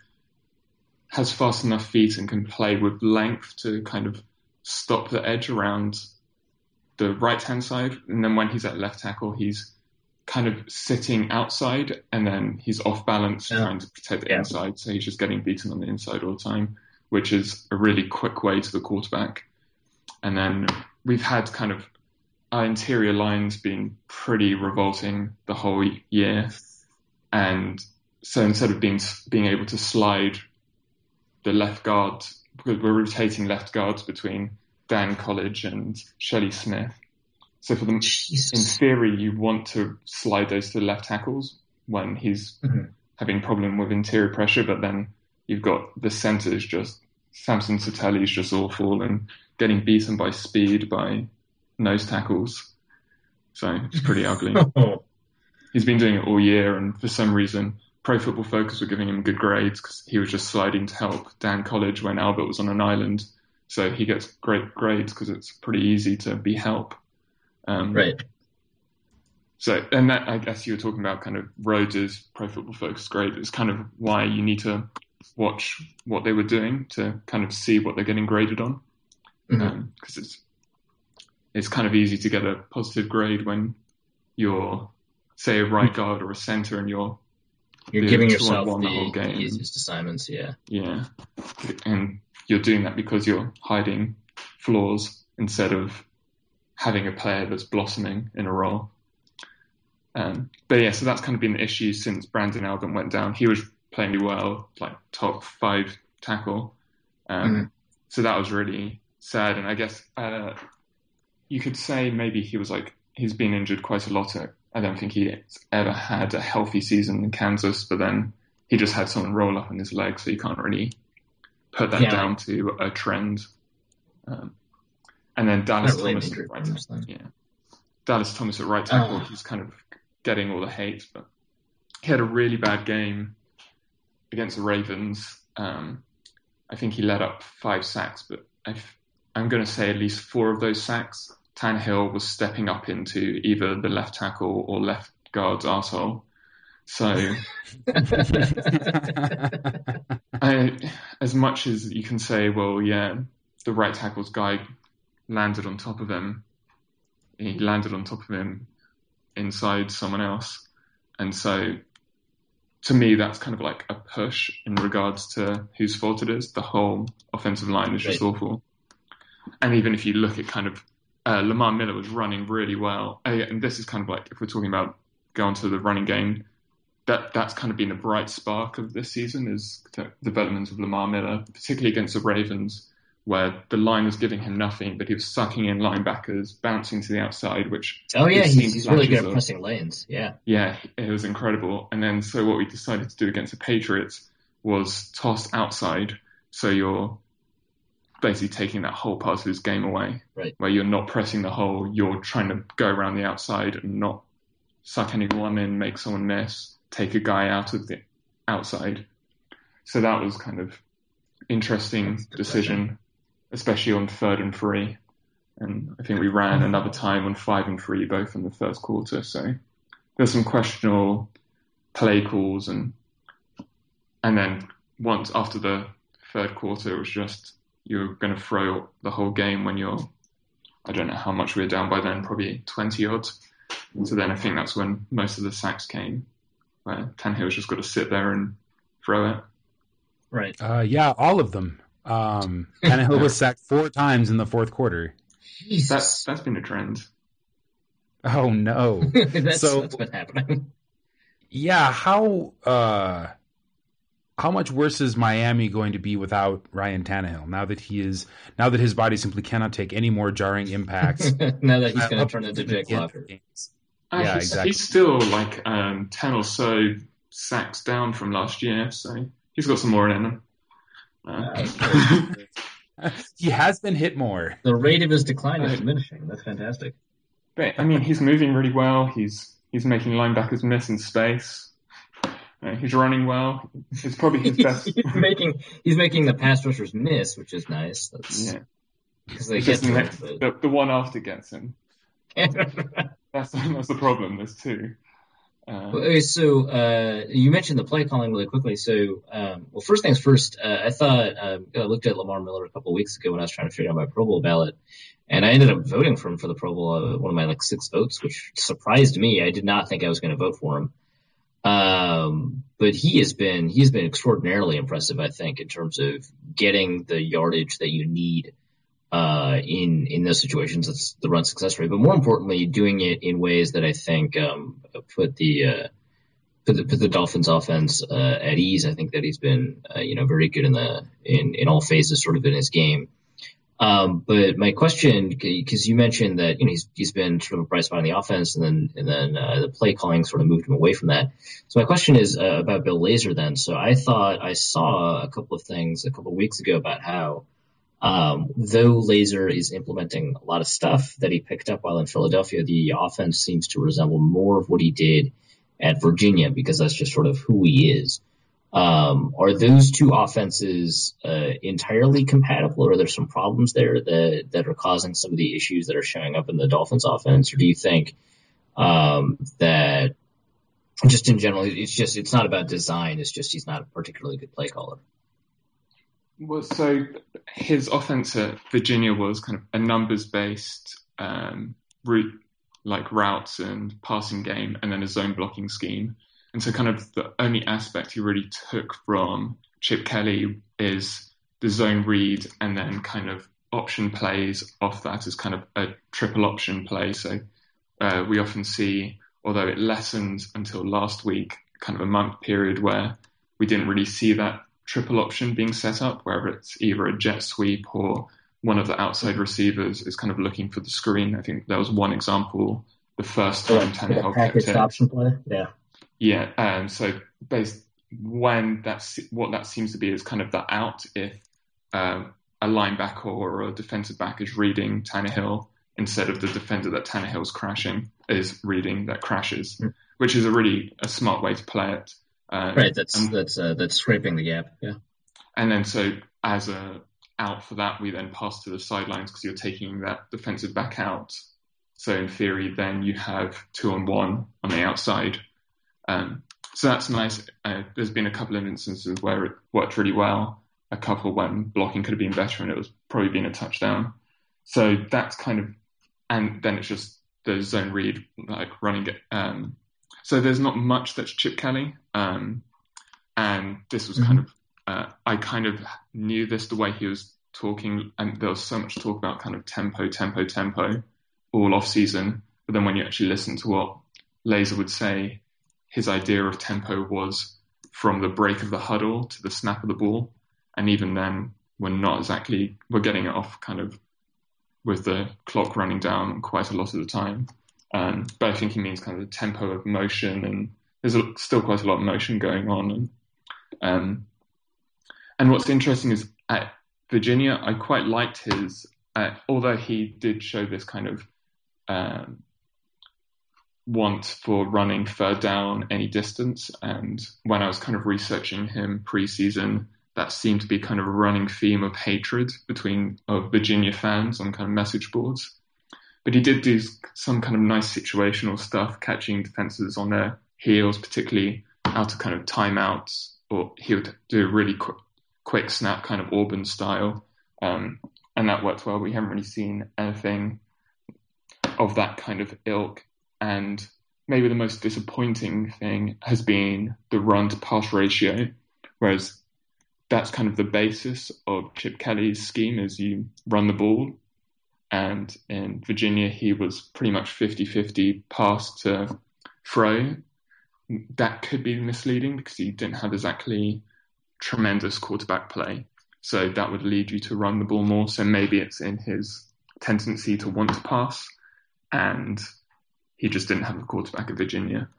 has fast enough feet and can play with length to kind of stop the edge around the right-hand side. And then when he's at left tackle, he's kind of sitting outside, and then he's off balance trying to protect the inside. So he's just getting beaten on the inside all the time, which is a really quick way to the quarterback. And then we've had kind of our interior lines being pretty revolting the whole year. And so instead of being able to slide the left guard, because we're rotating left guards between Dan College and Shelley Smith. So for them, in theory, you want to slide those to the left tackles when he's having problem with interior pressure, but then you've got the centers just, Samson Satelli's just awful and getting beaten by speed by nose tackles. So it's pretty ugly. He's been doing it all year, and for some reason, Pro Football Focus were giving him good grades because he was just sliding to help Dan College when Albert was on an island. So he gets great grades because it's pretty easy to be help. Right. So, and that, I guess you were talking about kind of Rhodes' Pro Football Focus grade. It's kind of why you need to watch what they were doing to kind of see what they're getting graded on. Because it's kind of easy to get a positive grade when you're, say, a right guard or a center, and you're giving yourself the easiest assignments, yeah. Yeah. And you're doing that because you're hiding flaws instead of having a player that's blossoming in a role. But yeah, so that's kind of been the issue since Brandon Albert went down. He was playing really well, like top 5 tackle. So that was really sad. And I guess you could say maybe he's been injured quite a lot. I don't think he's ever had a healthy season in Kansas, but then he just had someone roll up on his leg, so you can't really put that down to a trend. And then Dallas Thomas at right tackle. Yeah. Dallas Thomas at right tackle, he's kind of getting all the hate, but he had a really bad game against the Ravens. I think he let up 5 sacks, but I'm going to say at least 4 of those sacks, Tannehill was stepping up into either the left tackle or left guard's arsehole. So, as much as you can say, well, yeah, the right tackle's guy landed on top of him. He landed on top of him inside someone else. And so, to me, that's kind of like a push in regards to whose fault it is. The whole offensive line is just awful. And even if you look at kind of Lamar Miller was running really well. And this is kind of like, if we're talking about going to the running game, that's kind of been a bright spark of this season, is the development of Lamar Miller, particularly against the Ravens, where the line was giving him nothing, but he was sucking in linebackers, bouncing to the outside, which... he's really good at pressing lanes, yeah. Yeah, it was incredible. And then, so what we decided to do against the Patriots was toss outside, so you're basically taking that whole part of his game away, right? Where you're not pressing the hole, you're trying to go around the outside and not suck anyone in, make someone miss, take a guy out of the outside. So that was kind of interesting decision, especially on 3rd and 3. And I think we ran another time on 5 and 3, both in the first quarter. So there's some questionable play calls, and then once after the 3rd quarter, it was just, you're going to throw the whole game when you're, I don't know how much we were down by then, probably 20 odds. So then I think that's when most of the sacks came, where Tannehill's just got to sit there and throw it. Right. Yeah, all of them. Tannehill was sacked 4 times in the fourth quarter. Jesus. That's been a trend. Oh no. That's been happening. Yeah, how much worse is Miami going to be without Ryan Tannehill now that his body simply cannot take any more jarring impacts? Now that he's going to turn into Jake Locker. Yeah, exactly. He's still like 10 or so sacks down from last year, so he's got some more in him. He has been hit more. The rate of his decline is diminishing. That's fantastic. But I mean, he's moving really well. He's making linebackers miss in space. He's running well. It's probably his best. he's making the pass rushers miss, which is nice. Because they get to him. The one after gets him. That's the problem. There's two. So you mentioned the play calling really quickly. So, well, first things first. I thought I looked at Lamar Miller a couple of weeks ago when I was trying to figure out my Pro Bowl ballot, and I ended up voting for him for the Pro Bowl. One of my 6 votes, which surprised me. I did not think I was going to vote for him. But he's been extraordinarily impressive, I think, in terms of getting the yardage that you need in those situations. It's the run success rate, but more importantly, doing it in ways that I think put the Dolphins offense at ease. I think that he's been very good in all phases, sort of in his game. But my question, because you mentioned that he's been sort of a bright spot in the offense, and then the play calling sort of moved him away from that. So my question is about Bill Lazor then. So I thought I saw a couple of things a couple of weeks ago about how though Lazor is implementing a lot of stuff that he picked up while in Philadelphia, the offense seems to resemble more of what he did at Virginia, because that's just sort of who he is. Are those two offenses entirely compatible, or are there some problems there that are causing some of the issues that are showing up in the Dolphins offense? Or do you think that just in general, it's not about design, it's just he's not a particularly good play caller? Well, so his offense at Virginia was kind of a numbers-based routes and passing game, and then a zone blocking scheme. And so kind of the only aspect he really took from Chip Kelly is the zone read, and then kind of option plays off that as kind of a triple option play. So we often see, although it lessened until last week, kind of a month period where we didn't really see that triple option being set up, where it's either a jet sweep or one of the outside receivers is kind of looking for the screen. I think there was one example the first time Tannehill kept it. Option play, yeah. Yeah, so what that seems to be is kind of the out if a linebacker or a defensive back is reading Tannehill instead of the defender that Tannehill's crashing is reading that crashes, which is a smart way to play it. Right, that's scraping the gap, yeah. And then so as a out for that, we then pass to the sidelines because you're taking that defensive back out. So in theory, then you have 2-on-1 on the outside. So that's nice. There's been a couple of instances where it worked really well, a couple when blocking could have been better and it was probably been a touchdown. So that's kind of, and then it's just the zone read, like running it. So there's not much that's Chip Kelly. And this was kind of, I kind of knew this the way he was talking, and there was so much talk about kind of tempo all off season. But then when you actually listen to what Lazor would say, his idea of tempo was from the break of the huddle to the snap of the ball. And even then, we're getting it off kind of with the clock running down quite a lot of the time. But I think he means kind of the tempo of motion, and there's still quite a lot of motion going on. And what's interesting is at Virginia, I quite liked his, although he did show this kind of want for running third down any distance. And when I was kind of researching him preseason, that seemed to be kind of a running theme of hatred of Virginia fans on kind of message boards. But he did do some kind of nice situational stuff, catching defenses on their heels, particularly out of kind of timeouts, or he would do a really quick snap, kind of Auburn style. And that worked well. We haven't really seen anything of that kind of ilk. And maybe the most disappointing thing has been the run to pass ratio, whereas that's kind of the basis of Chip Kelly's scheme, is you run the ball. And in Virginia, he was pretty much 50-50 pass to throw. That could be misleading because he didn't have exactly tremendous quarterback play. So that would lead you to run the ball more. So maybe it's in his tendency to want to pass, and he just didn't have a quarterback at Virginia.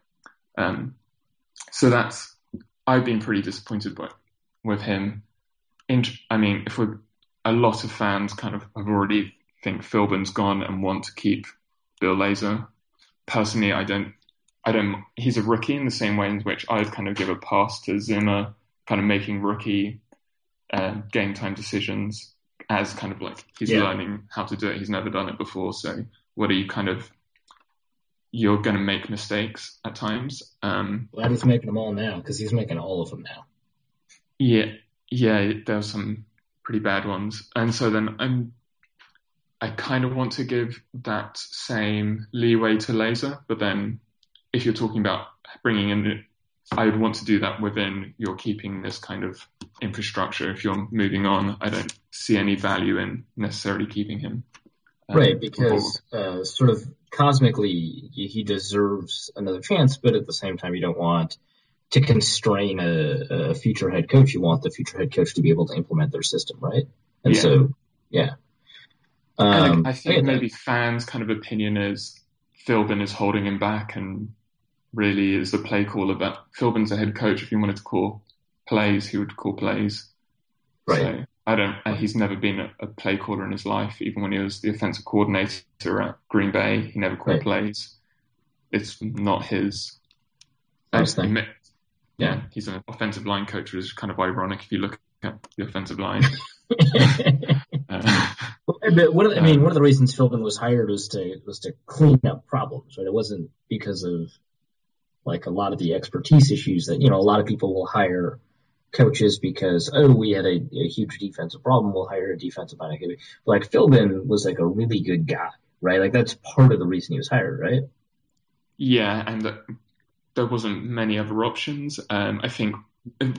So I've been pretty disappointed with him. A lot of fans kind of have already think Philbin's gone and want to keep Bill Lazor. Personally, I don't. He's a rookie in the same way in which I'd kind of give a pass to Zimmer, kind of making rookie game time decisions as kind of like he's learning how to do it. He's never done it before. So what are you you're going to make mistakes at times. Glad he's making them all now, because he's making all of them now. Yeah, there's some pretty bad ones. And so then I kind of want to give that same leeway to Lazor, but then if you're talking about bringing in, I would want to do that within you're keeping this kind of infrastructure. If you're moving on, I don't see any value in necessarily keeping him. Right, because sort of cosmically, he deserves another chance, but at the same time, you don't want to constrain a future head coach. You want the future head coach to be able to implement their system, right? And so, yeah. And I think maybe fans' kind of opinion is Philbin is holding him back and really is the play caller. But Philbin's a head coach. If he wanted to call plays, he would call plays. Right. So he's never been a play caller in his life. Even when he was the offensive coordinator at Green Bay, he never called plays. It's not his. Thing. Yeah, he's an offensive line coach, which is kind of ironic if you look at the offensive line. But one of the reasons Philbin was hired was to clean up problems, right? It wasn't because of like a lot of the expertise issues that, a lot of people will hire coaches because, we had a huge defensive problem, we'll hire a defensive mind. Like Philbin was like a really good guy, right? Like that's part of the reason he was hired, right? Yeah, and there wasn't many other options. I think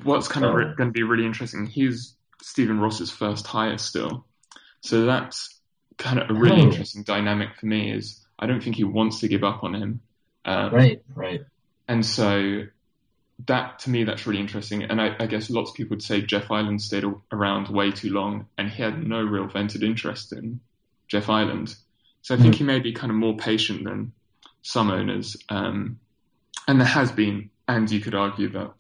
what's kind of going to be really interesting, he's Stephen Ross's first hire still. So that's kind of a really interesting dynamic for me, is I don't think he wants to give up on him. Right. And so that, to me, that's really interesting. And I guess lots of people would say Jeff Ireland stayed around way too long, and he had no real vented interest in Jeff Ireland. So I think he may be kind of more patient than some owners. And there has been, and you could argue that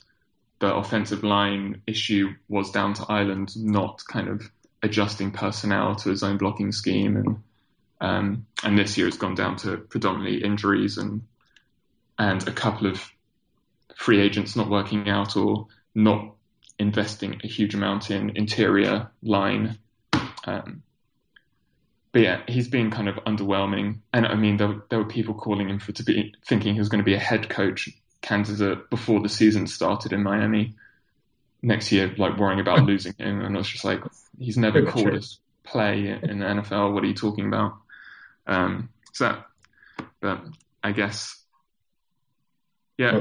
the offensive line issue was down to Ireland not kind of adjusting personnel to his own blocking scheme. And this year it's gone down to predominantly injuries and a couple of free agents not working out or not investing a huge amount in interior line. But yeah, he's been kind of underwhelming. And I mean, there were people calling him thinking he was going to be a head coach candidate before the season started in Miami next year, like worrying about losing him. And I was just like, he's never called us play in the NFL. What are you talking about? But I guess,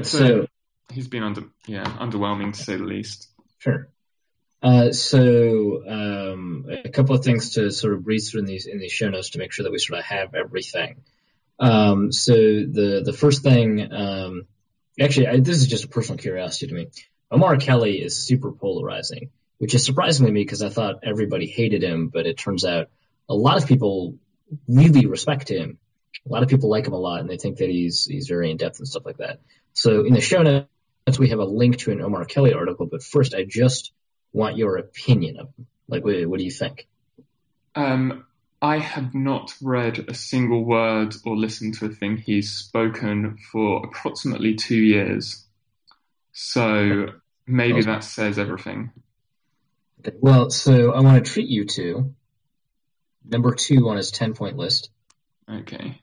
so he's been underwhelming to say the least. Sure. So a couple of things to sort of breeze through in these show notes to make sure that we sort of have everything. So the first thing, actually, this is just a personal curiosity to me. Omar Kelly is super polarizing, which is surprising to me because I thought everybody hated him, but it turns out a lot of people really respect him. A lot of people like him a lot, and they think that he's very in-depth and stuff like that. So in the show notes, we have a link to an Omar Kelly article, but first I just want your opinion of him. Like, what do you think? I have not read a single word or listened to a thing he's spoken for approximately 2 years. So maybe that says everything. Okay. Well, so I want to treat you to number 2 on his 10-point list. Okay.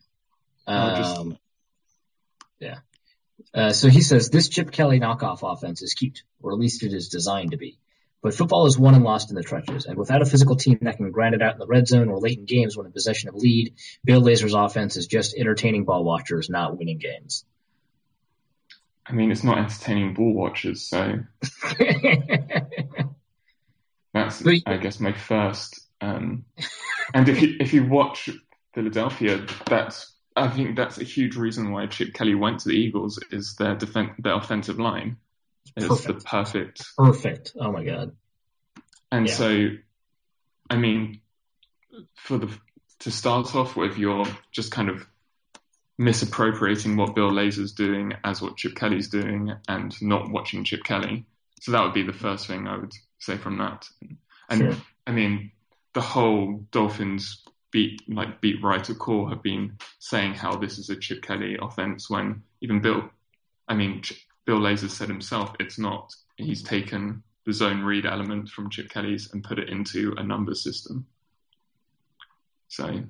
So he says, this Chip Kelly knockoff offense is cute, or at least it is designed to be. But football is won and lost in the trenches, and without a physical team that can grind it out in the red zone or late in games when in possession of lead, Bill Lazor's offense is just entertaining ball watchers, not winning games. I mean, it's not entertaining ball watchers, so... that's I guess my first. And if you watch Philadelphia, I think that's a huge reason why Chip Kelly went to the Eagles is their offensive line is the perfect. Oh my God. And so, I mean, to start off with, you're just kind of misappropriating what Bill Lazor's doing as what Chip Kelly's doing and not watching Chip Kelly. So that would be the first thing I would say from that. And sure. I mean, the whole Dolphins beat writer core have been saying how this is a Chip Kelly offense when even Bill Lazor said himself, it's not. He's taken the zone read element from Chip Kelly's and put it into a numbers system. So,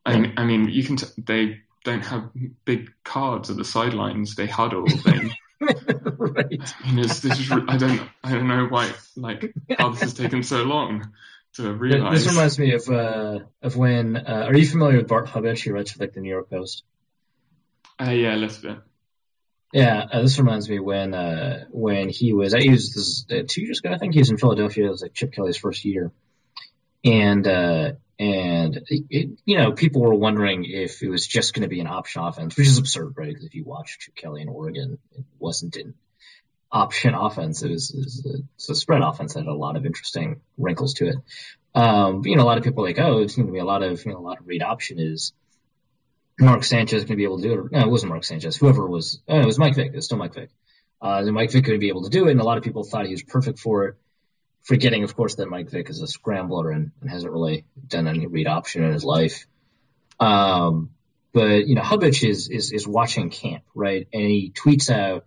I mean, you can. They don't have big cards at the sidelines. They huddle. Right. I don't know why. How this has taken so long to realize. This reminds me of when. Are you familiar with Bart Hubbich? He writes for the New York Post. Yeah, a little bit. Yeah, this reminds me when he was 2 years ago. I think he was in Philadelphia. It was Chip Kelly's first year. And people were wondering if it was just going to be an option offense, which is absurd, right? Because if you watch Chip Kelly in Oregon, it wasn't an option offense. It was a spread offense that had a lot of interesting wrinkles to it. A lot of people are like, oh, it's going to be a lot of read option. Is Mark Sanchez going to be able to do it? No, it wasn't Mark Sanchez. Whoever it was. Oh, it was Mike Vick. It was still Mike Vick. Mike Vick could be able to do it, and a lot of people thought he was perfect for it. Forgetting, of course, that Mike Vick is a scrambler and hasn't really done any read option in his life. But Hubbich is watching camp, right? And he tweets out,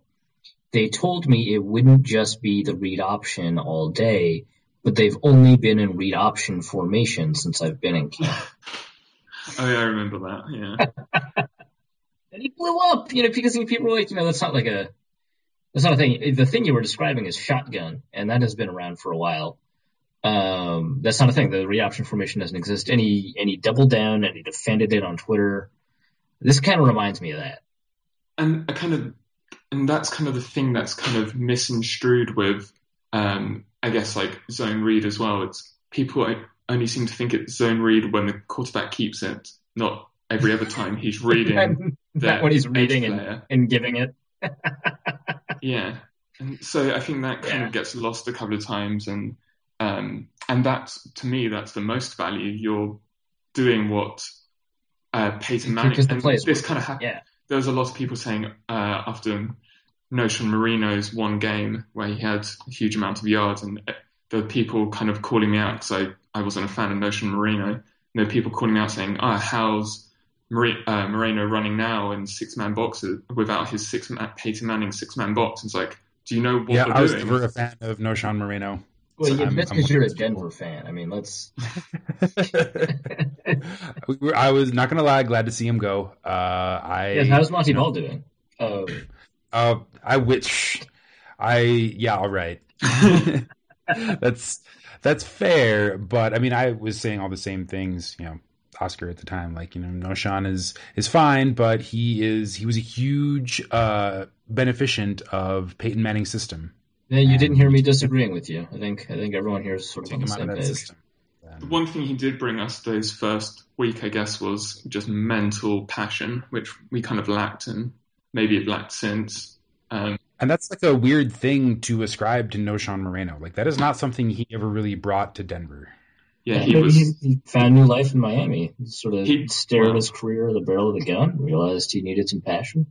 "They told me it wouldn't just be the read option all day, but they've only been in read option formation since I've been in camp." Oh yeah, I remember that. Yeah. And he blew up, because people were like, that's not a thing. The thing you were describing is shotgun, and that has been around for a while. That's not a thing. The read option formation doesn't exist. And he doubled down and he defended it on Twitter. This kind of reminds me of that. And that's kind of the thing that's kind of misconstrued with, I guess, zone read as well. It's people only seem to think it's zone read when the quarterback keeps it, not every other time he's reading. Not when he's reading and giving it. Yeah, and so I think that kind of gets lost a couple of times, and that's, to me, that's the most value. You're doing what Peyton Manning, and this kind of happened. Yeah. There was a lot of people saying after Noshan Marino's one game where he had a huge amount of yards, and there were people kind of calling me out because I wasn't a fan of Noshan Marino. And there were people calling me out saying, how's Moreno running now in 6-man boxes without his Peyton Manning 6-man box? It's like, do you know what they're doing? I was never a fan of Noshan Moreno. Well, that's because you're a Denver fan. I mean, let's. I was not going to lie, glad to see him go. How's Monty Ball doing? I wish. All right. That's fair, but I mean, I was saying all the same things, Oscar at the time, Noshan is fine, but he was a huge beneficent of Peyton Manning's system. Yeah, you didn't hear me disagreeing with you. I think everyone here is sort of on the same page. The one thing he did bring us those first week, I guess, was just mental passion, which we kind of lacked and maybe have lacked since. And that's a weird thing to ascribe to Noshan Moreno. That is not something he ever really brought to Denver. Yeah, he found new life in Miami. He sort of stared at his career at the barrel of the gun, realized he needed some passion.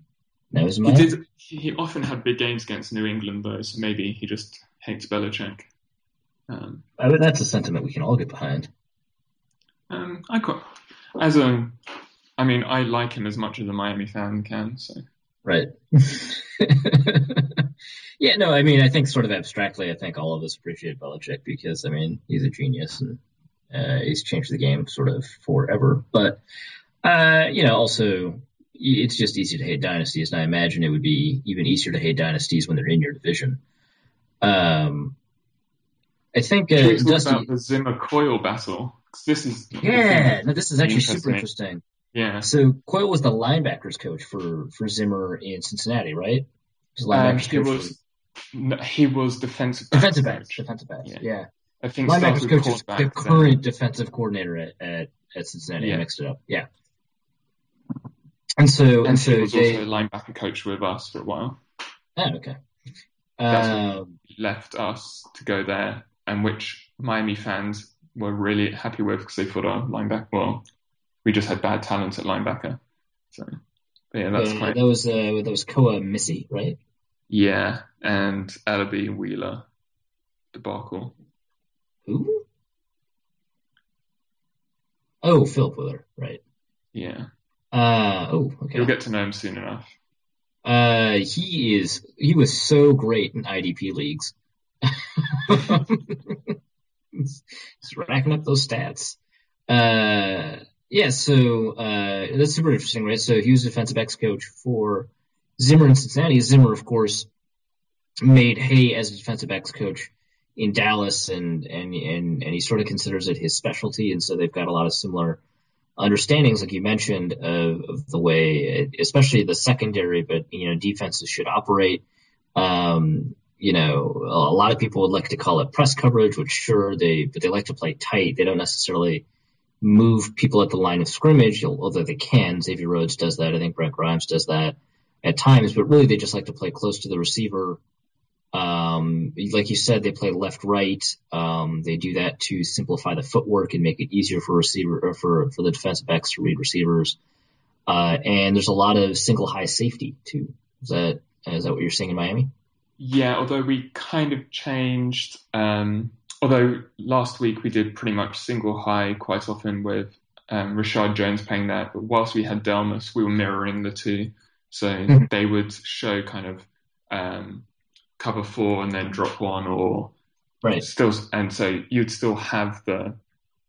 Now he's in Miami. He often had big games against New England, though, so maybe he just hates Belichick. That's a sentiment we can all get behind. I like him as much as a Miami fan can. So. Right. Yeah, no, I think sort of abstractly, I think all of us appreciate Belichick because, he's a genius and he's changed the game sort of forever. But, also, it's just easy to hate dynasties, and I imagine it would be even easier to hate dynasties when they're in your division. I think Dusty about the Zimmer Coyle battle. This is actually super interesting. Yeah. So Coyle was the linebackers coach for Zimmer in Cincinnati, right? He was No, he was defensive backs. coach. Defensive backs. Yeah. I think linebackers coach is the current defensive coordinator at Cincinnati. Yeah. I mixed it up. Yeah. And so he was also a linebacker coach with us for a while. Oh, okay. That's when he left us to go there, and which Miami fans were really happy with because they thought our linebacker, well, we just had bad talent at linebacker. So, yeah, that's quite. That was Koa Missy, right? Yeah, and Ellaby Wheeler debacle. Who? Oh, Philip Wheeler, right? Yeah. Okay. You'll get to know him soon enough. He was so great in IDP leagues. He's racking up those stats. Yeah, so that's super interesting, right? So he was defensive backs coach for Zimmer in Cincinnati. Zimmer, of course, made hay as a defensive backs coach in Dallas, and he sort of considers it his specialty, and so they've got a lot of similar understandings, like you mentioned, of the way, especially the secondary, but defenses should operate. A lot of people would like to call it press coverage, which sure they like to play tight. They don't necessarily move people at the line of scrimmage, although they can. Xavier Rhodes does that. I think Brent Grimes does that at times, but really they just like to play close to the receiver. Like you said, they play left-right. They do that to simplify the footwork and make it easier for receiver or for the defensive backs to read receivers. And there's a lot of single high safety too. Is that what you're seeing in Miami? Yeah, although we kind of changed. Although last week we did pretty much single high quite often with Rashad Jones playing there. But whilst we had Delmas, we were mirroring the two. So they would show kind of cover 4 and then drop 1, or still, and so you'd still have the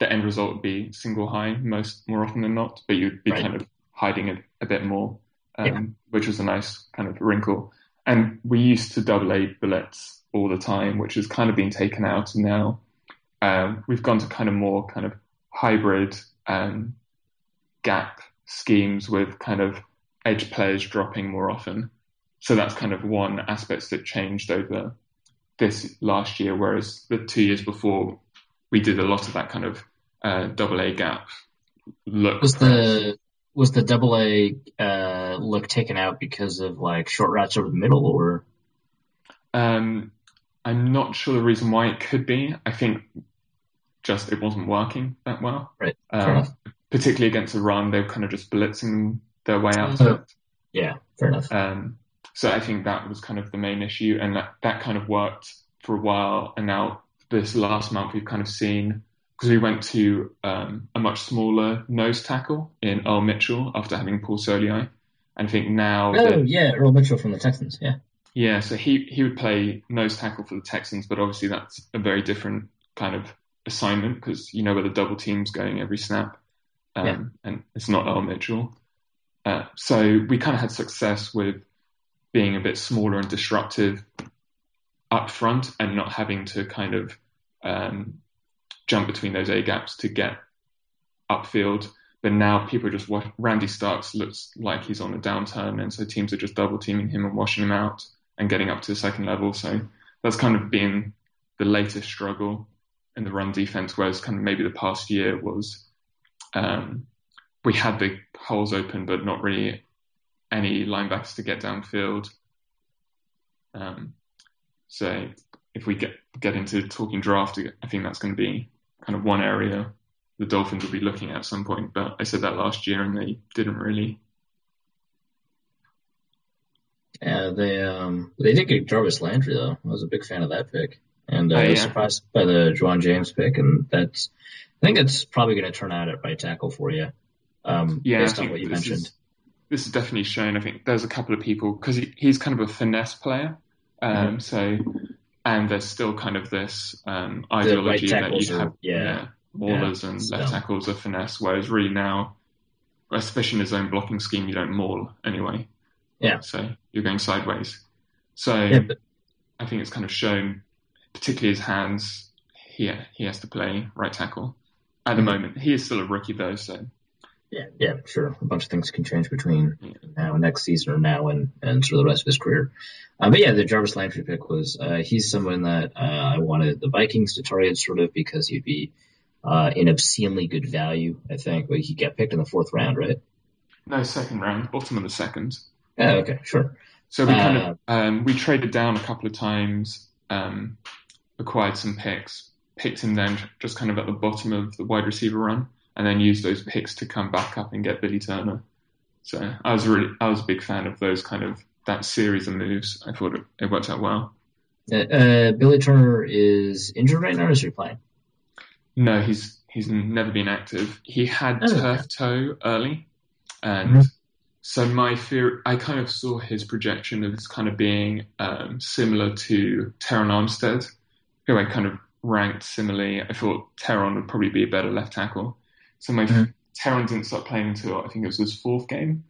end result would be single high more often than not, but you'd be kind of hiding it a bit more, which was a nice kind of wrinkle. And we used to double A blitz all the time, which has kind of been taken out, and now we've gone to kind of more kind of hybrid gap schemes with kind of edge players dropping more often. So that's kind of one aspect that changed over this last year, whereas the 2 years before we did a lot of that kind of double A gap look. Was the double A look taken out because of like short routes over the middle, or? I'm not sure the reason why. It could be. I think just it wasn't working that well. Right. Fair enough. Particularly against the run, they were kind of just blitzing their way out of it. Yeah, fair enough. So I think that was kind of the main issue, and that kind of worked for a while. And now this last month we've kind of seen, because we went to a much smaller nose tackle in Earl Mitchell after having Paul Soliai. And I think now... Earl Mitchell from the Texans, yeah. Yeah, so he would play nose tackle for the Texans, but obviously that's a very different kind of assignment because you know where the double team's going every snap, and it's not Earl Mitchell. So we kind of had success with being a bit smaller and disruptive up front and not having to kind of jump between those A gaps to get upfield. But now people are just Randy Starks looks like he's on a downturn, and so teams are just double teaming him and washing him out and getting up to the second level. So that's kind of been the latest struggle in the run defense, whereas kind of maybe the past year was we had the holes open, but not really any linebackers to get downfield. So if we get into talking draft, I think that's going to be kind of one area the Dolphins will be looking at some point. But I said that last year and they didn't really. Yeah, they did get Jarvis Landry though. I was a big fan of that pick, and I was surprised by the Juwan James pick, and I think it's probably going to turn out at right tackle for you. Based on what you mentioned. This is definitely shown. I think there's a couple of people because he's kind of a finesse player. So, and there's still kind of this ideology that you have, maulers and left tackles are finesse, whereas really now, especially in his own blocking scheme, you don't maul anyway. Yeah. So you're going sideways. So I think it's kind of shown, particularly his hands. He has to play right tackle at the moment. He is still a rookie though, so Yeah, sure. A bunch of things can change between now and next season, or now and sort of the rest of his career. But yeah, the Jarvis Landry pick was he's someone that I wanted the Vikings to target, sort of because he'd be in obscenely good value. I think, but he got picked in the 4th round, right? No, 2nd round, bottom of the 2nd. Oh, okay, sure. So we kind of we traded down a couple of times, acquired some picks, picked him then just kind of at the bottom of the wide receiver run, and then used those picks to come back up and get Billy Turner. So I was a big fan of that series of moves. I thought it worked out well. Billy Turner is injured right now, or is he playing? No, he's never been active. He had turf toe early, and so my fear, I kind of saw his projection as kind of being similar to Teron Armstead, who I kind of ranked similarly. I thought Teron would probably be a better left tackle. So Teron didn't start playing until I think it was his 4th game.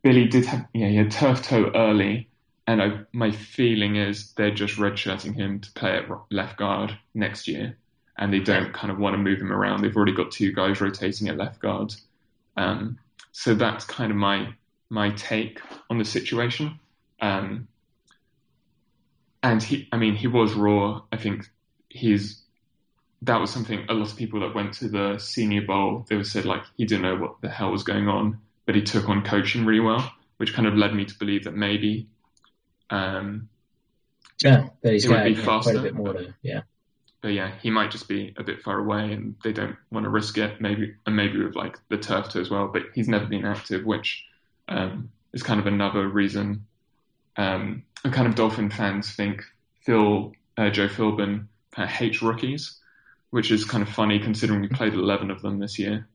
Billy did he had turf toe early, and my feeling is they're just redshirting him to play at left guard next year, and they don't kind of want to move him around. They've already got 2 guys rotating at left guard. So that's kind of my take on the situation. And he was raw. I think that was something a lot of people that went to the Senior Bowl, they said like he didn't know what the hell was going on, but he took on coaching really well, which kind of led me to believe that maybe that he's got quite a bit more to But yeah, he might just be a bit far away, and they don't want to risk it. Maybe with like the turf toe as well. But he's never been active, which is kind of another reason. And kind of Dolphin fans think Joe Philbin kind of hates rookies, which is kind of funny considering we played 11 of them this year.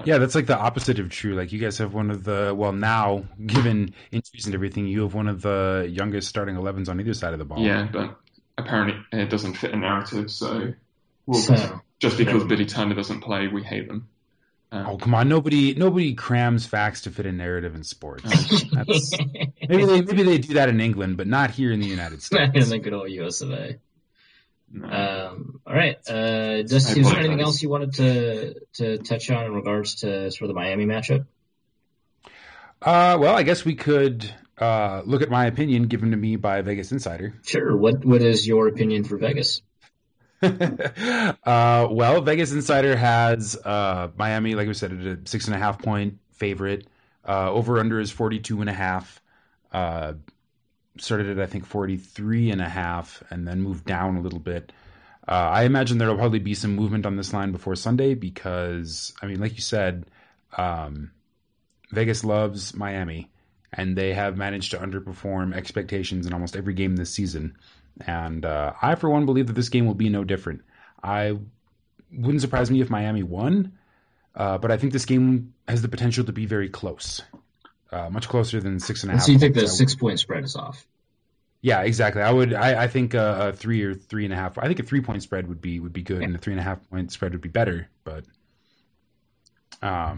Yeah, that's like the opposite of true. Like you guys have one of the now, given injuries and everything, you have one of the youngest starting 11s on either side of the ball. Yeah, but apparently it doesn't fit a narrative, so just because Billy Turner doesn't play, we hate them. Oh, come on. Nobody crams facts to fit a narrative in sports. Maybe they do that in England, but not here in the United States. Not in the good old US of A. No. All right. Is there anything else you wanted to touch on in regards to sort of the Miami matchup? Well, I guess we could look at my opinion given to me by Vegas Insider. Sure. What is your opinion for Vegas? Well, Vegas Insider has Miami, like we said, at a 6.5 point favorite. Over under is 42.5. Started at I think 43.5, and then moved down a little bit. I imagine there'll probably be some movement on this line before Sunday because, I mean, like you said, Vegas loves Miami, and they have managed to underperform expectations in almost every game this season. And I, for one, believe that this game will be no different. I wouldn't surprise me if Miami won, but I think this game has the potential to be very close, much closer than 6.5. So you think the 6-point spread is off? Yeah, exactly. I think a 3 or 3.5. I think a 3-point spread would be good, and a 3.5 point spread would be better. But I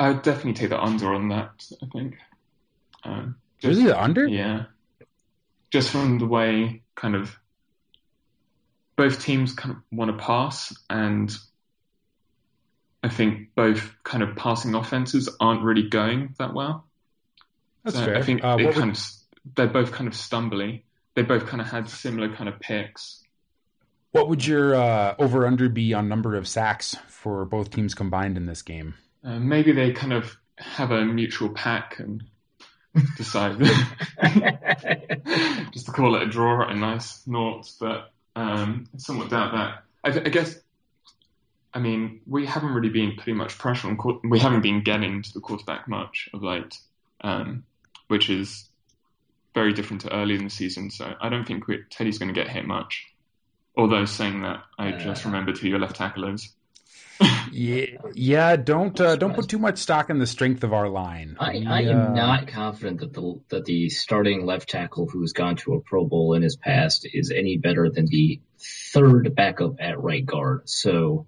would definitely take the under on that. I think. Really, the under? Yeah. Just from the way kind of both teams kind of want to pass, and I think both kind of passing offenses aren't really going that well. That's fair. I think they're both kind of stumbly. They both kind of had similar kind of picks. What would your over-under be on number of sacks for both teams combined in this game? Maybe they kind of have a mutual pack and decide just to call it a draw at a nice naught, but I somewhat doubt that. I guess, I mean, we haven't really been putting much pressure on. We haven't been getting to the quarterback much of late, which is very different to early in the season. So I don't think Teddy's going to get hit much. Although saying that, I just remembered who your left tackle is. Yeah. Don't put too much stock in the strength of our line. I am not confident that the starting left tackle who's gone to a Pro Bowl in his past is any better than the third backup at right guard. So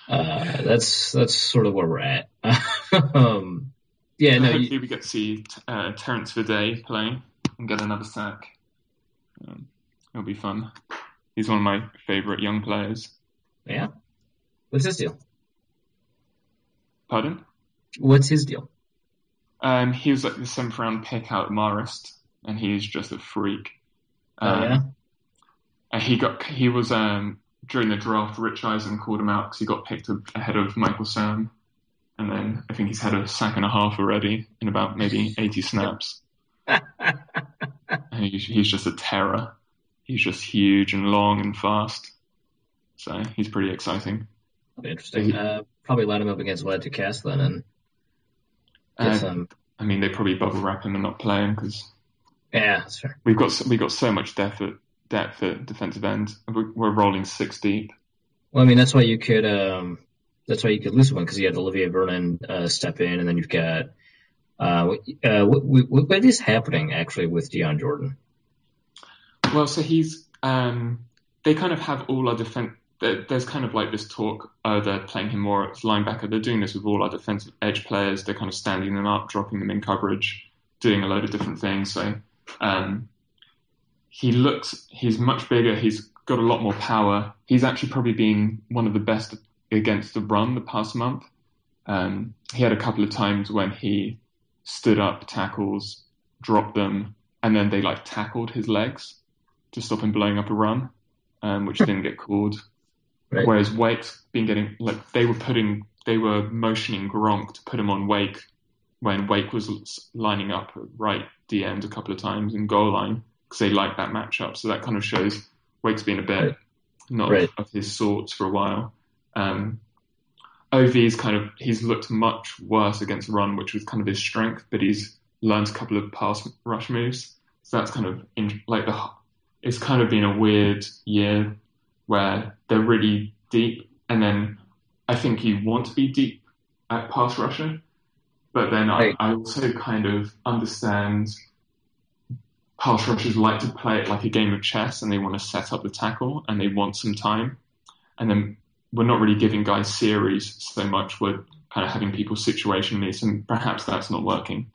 that's sort of where we're at. Hopefully we get to see Terrence Viday playing and get another sack. It'll be fun. He's one of my favorite young players. Yeah. What's his deal? Pardon? What's his deal? He was like the 7th round pick out of Marist, and he's just a freak. And he was during the draft. Rich Eisen called him out because he got picked ahead of Michael Sam, and then I think he's had a sack and a half already in about maybe 80 snaps. And he's just a terror. He's just huge and long and fast, so he's pretty exciting. Interesting. Probably line him up against Vlad Ducasse then, and get some. I mean, they probably bubble wrap him and not play him because that's fair. We've got so much depth at defensive end. We're rolling 6 deep. Well, I mean, that's why you could lose one, because you had Olivier Vernon step in, and then you've got what is happening actually with Dion Jordan? Well, so he's they kind of have all our defense. There's kind of like this talk, they're playing him more as linebacker. They're doing this with all our defensive edge players. They're kind of standing them up, dropping them in coverage, doing a load of different things. So he's much bigger. He's got a lot more power. He's actually probably been one of the best against the run the past month. He had a couple of times when he stood up tackles, dropped them, and then they like tackled his legs to stop him blowing up a run, which didn't get called. Right. Whereas Wake's been getting, like, they were motioning Gronk to put him on Wake when Wake was lining up at right D end a couple of times in goal line because they like that matchup. So that kind of shows Wake's been a bit not of his sorts for a while. OV's he's looked much worse against the run, which was kind of his strength, but he's learned a couple of pass rush moves. So that's kind of it's kind of been a weird year where they're really deep, and then I think you want to be deep at pass rusher, but then I also kind of understand pass rushers like to play it like a game of chess, and they want to set up the tackle, and they want some time, and then we're not really giving guys series so much. We're kind of having people situationally, and perhaps that's not working.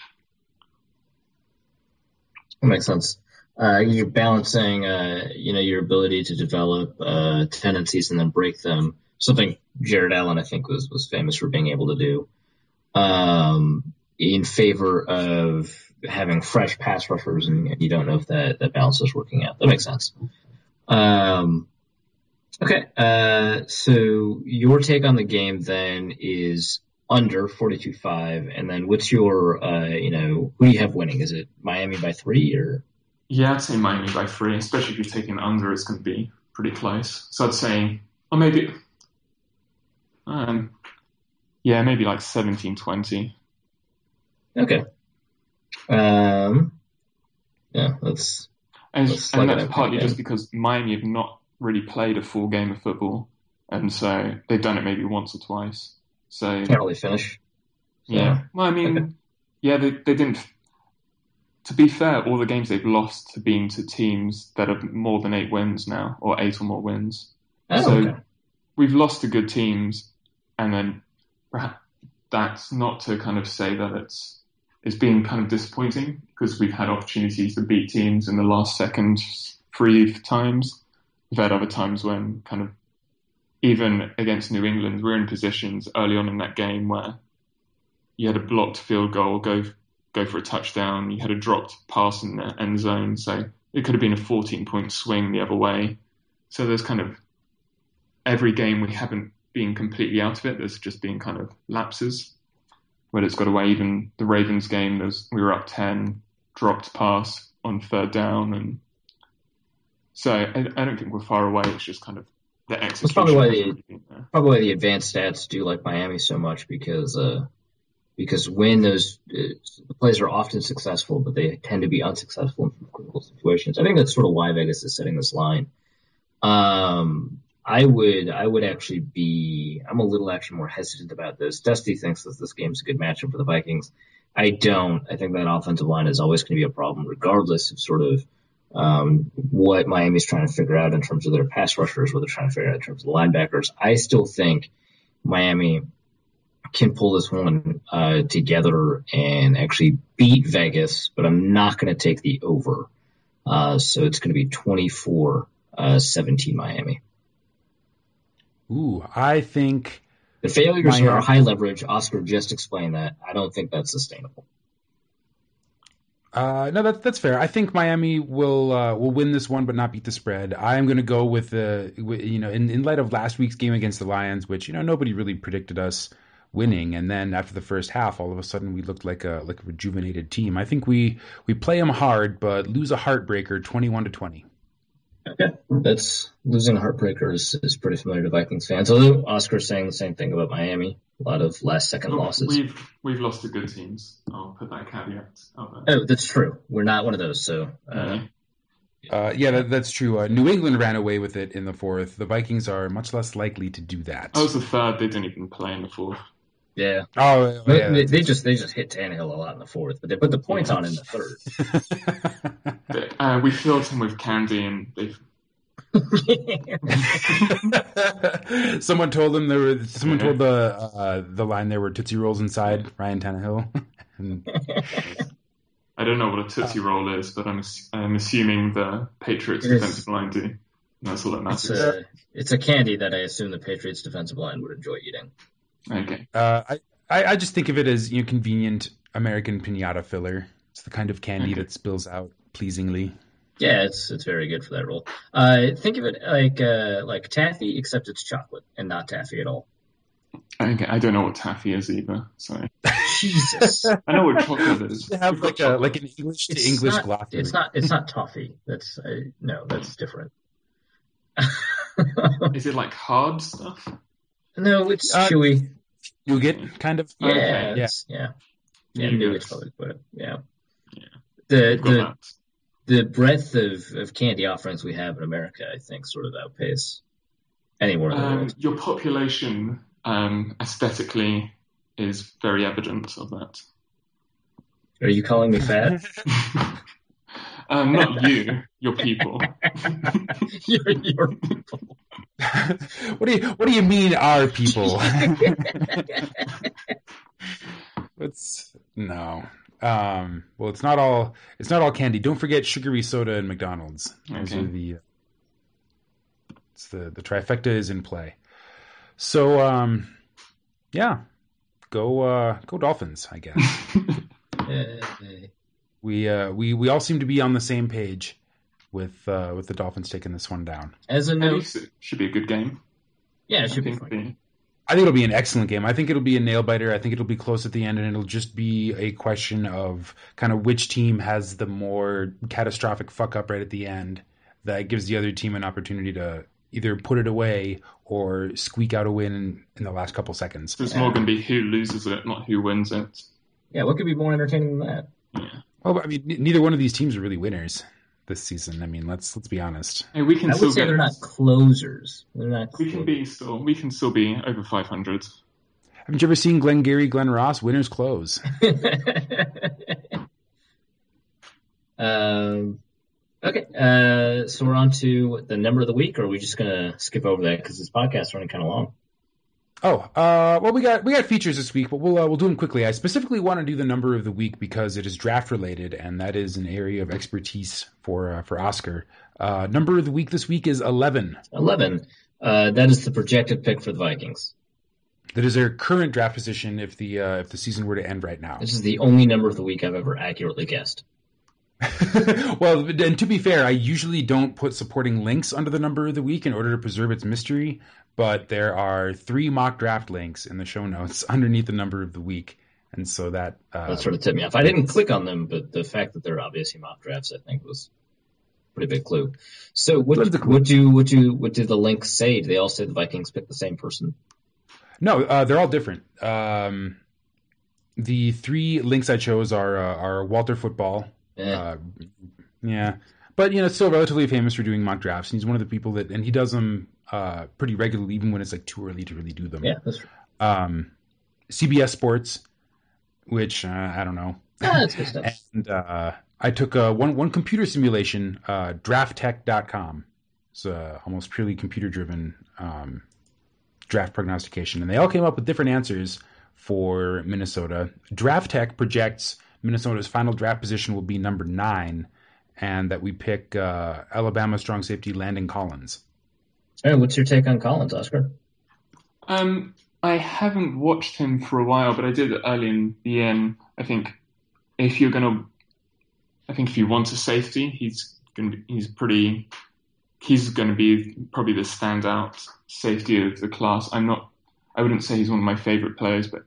That makes sense. You're balancing, your ability to develop tendencies and then break them. Something Jared Allen, I think, was famous for being able to do, in favor of having fresh pass rushers, and you don't know if that balance is working out. That makes sense. Okay. So your take on the game then is under 42.5, and then what's your, who do you have winning? Is it Miami by 3 or? Yeah, I'd say Miami by 3, especially if you're taking the under, it's going to be pretty close. So I'd say, or maybe, maybe like 17-20. Okay. And that's partly just because Miami have not really played a full game of football, and so they've done it maybe once or twice. So can't really finish. So. Yeah. Well, I mean, they didn't. To be fair, all the games they've lost have been to teams that have more than 8 wins now, or 8 or more wins. We've lost to good teams, and then perhaps that's not to kind of say that it's been kind of disappointing, because we've had opportunities to beat teams in the last second 3 times. We've had other times when kind of, even against New England, we're in positions early on in that game where you had a blocked field goal, go for a touchdown. You had a dropped pass in the end zone. So it could have been a 14-point swing the other way. So there's kind of every game we haven't been completely out of it. There's just been kind of lapses where it's got away. Even the Ravens game, we were up 10, dropped pass on 3rd down. And so I don't think we're far away. It's just kind of the execution. That's probably why the advanced stats do like Miami so much, because when those plays are often successful, but they tend to be unsuccessful in critical situations. I think that's sort of why Vegas is setting this line. I would actually I'm a little actually more hesitant about this. Dusty thinks that this game's a good matchup for the Vikings. I don't. I think that offensive line is always going to be a problem, regardless of sort of what Miami's trying to figure out in terms of their pass rushers, what they're trying to figure out in terms of the linebackers. I still think Miami can pull this one together and actually beat Vegas, but I'm not going to take the over. So it's going to be 24-17 Miami. Ooh, I think the failures are high leverage. Oscar just explained that. I don't think that's sustainable. No, that's fair. I think Miami will win this one, but not beat the spread. I am going to go with in light of last week's game against the Lions, which nobody really predicted us winning, and then after the first half, all of a sudden we looked like a rejuvenated team. I think we play them hard, but lose a heartbreaker, 21-20. Okay, that's losing a heartbreaker is pretty familiar to Vikings fans. Although Oscar's saying the same thing about Miami, a lot of last-second losses. We've lost to good teams. I'll put that caveat out there. Oh, that's true. We're not one of those. So, that's true. New England ran away with it in the fourth. The Vikings are much less likely to do that. Oh, it was the third. They didn't even play in the fourth. Yeah. Oh, yeah. They just hit Tannehill a lot in the fourth, but they put the points on in the third. We filled him with candy, and they've. Someone told him told the line there were Tootsie Rolls inside Ryan Tannehill. I don't know what a Tootsie Roll is, but I'm assuming the Patriots defensive line do. That's all that matters. It's a candy that I assume the Patriots defensive line would enjoy eating. Okay. I just think of it as convenient American piñata filler. It's the kind of candy that spills out pleasingly. Yeah, it's very good for that role. Think of it like taffy, except it's chocolate and not taffy at all. Okay, I don't know what taffy is either. Sorry. Jesus. I know what chocolate is. They have like an English to English glossary. It's not toffee. That's that's different. Is it like hard stuff? No, it's chewy. Nougat, kind of. Yeah, okay. Yeah, nougat's probably better. Yeah. The breadth of candy offerings we have in America, I think, sort of outpace anywhere in the world. Your population aesthetically is very evident of that. Are you calling me fat? Not you, your people. your people. What do you mean, our people? No. Well, it's not all candy. Don't forget sugary soda and McDonald's. Those are the trifecta is in play. So, go Dolphins, I guess. We all seem to be on the same page with the Dolphins taking this one down. As a note, it should be a good game. Yeah, it should be fun. I think it'll be an excellent game. I think it'll be a nail biter. I think it'll be close at the end, and it'll just be a question of kind of which team has the more catastrophic fuck up right at the end that gives the other team an opportunity to either put it away or squeak out a win in the last couple seconds. So it's more going to be who loses it, not who wins it. Yeah, what could be more entertaining than that? Yeah. Well, I mean, neither one of these teams are really winners this season. I mean, let's be honest. Hey, we can I would say they're not closers. They're not. We can still be over 500. Haven't you ever seen Glengarry Glen Ross? Winners close. Okay, so we're on to the number of the week, or are we just gonna skip over that because this podcast is running kind of long? Well, we got features this week, but we'll do them quickly. I specifically want to do the number of the week because it is draft related, and that is an area of expertise for Oscar. Number of the week this week is 11. 11. That is the projected pick for the Vikings. That is their current draft position if the season were to end right now. This is the only number of the week I've ever accurately guessed. Well, and to be fair, I usually don't put supporting links under the number of the week in order to preserve its mystery, but there are 3 mock draft links in the show notes underneath the number of the week, and so that sort of tipped me off. I didn't click on them, but the fact that they're obviously mock drafts, I think, was a pretty big clue. So what do the links say? Do they all say the Vikings picked the same person? No, they're all different. The 3 links I chose are Walter Football. Yeah. But still relatively famous for doing mock drafts. And he's one of the people and he does them pretty regularly, even when it's like too early to really do them. Yeah, that's true. CBS Sports, which I don't know. That's good stuff. And I took one computer simulation, draft-tech.com. It's almost purely computer driven draft prognostication, and they all came up with different answers for Minnesota. Draft Tech projects Minnesota's final draft position will be number 9, and that we pick Alabama strong safety Landon Collins. Hey, what's your take on Collins, Oscar? I haven't watched him for a while, but I did early in the year. And I think if you want a safety, he's going to be probably the standout safety of the class. I wouldn't say he's one of my favorite players, but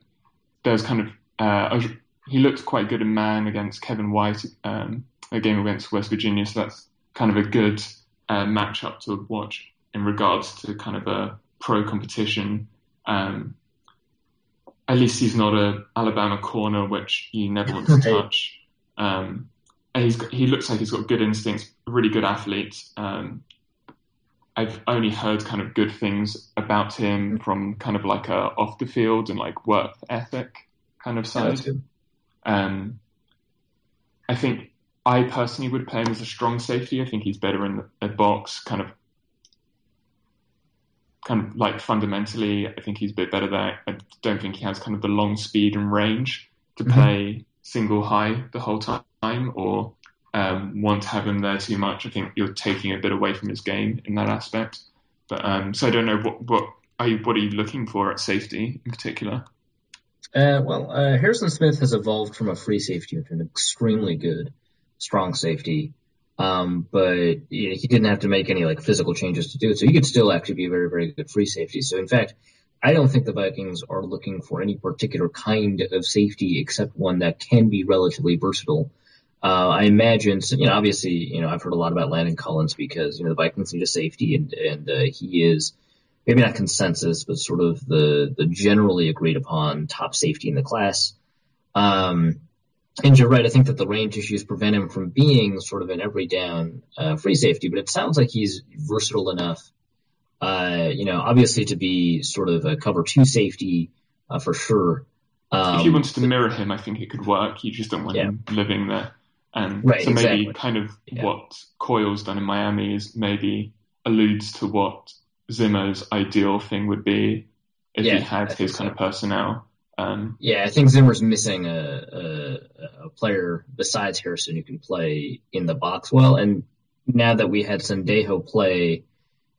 there's kind of he looked quite good in man against Kevin White, a game against West Virginia. So that's kind of a good matchup to watch in regards to kind of a pro competition. At least he's not a Alabama corner, which you never want to touch. And he looks like he's got good instincts, a really good athlete. I've only heard kind of good things about him from kind of like a off the field and like work ethic kind of side. I think I personally would play him as a strong safety. I think he's better in the box, kind of like fundamentally. I think he's a bit better there. I don't think he has kind of the long speed and range to play single high the whole time or want to have him there too much. I think you're taking a bit away from his game in that aspect. But so I don't know what are you looking for at safety in particular? Harrison Smith has evolved from a free safety into an extremely good strong safety. But he didn't have to make any like physical changes to do it. So he could still actually be a very, very good free safety. So in fact, I don't think the Vikings are looking for any particular kind of safety except one that can be relatively versatile. I imagine, obviously, I've heard a lot about Landon Collins because, the Vikings need a safety and he is maybe not consensus, but sort of the generally agreed upon top safety in the class. And you're right. I think that the range issues prevent him from being sort of an every down free safety, but it sounds like he's versatile enough, obviously to be sort of a cover two safety for sure. If you wanted to mirror him, I think it could work. You just don't want him living there. Right, so maybe exactly. kind of what Coyle's done in Miami is maybe alludes to what Zimmer's ideal thing would be if he had his kind of personnel. I think Zimmer's missing a player besides Harrison who can play in the box well. And now that we had Sendejo play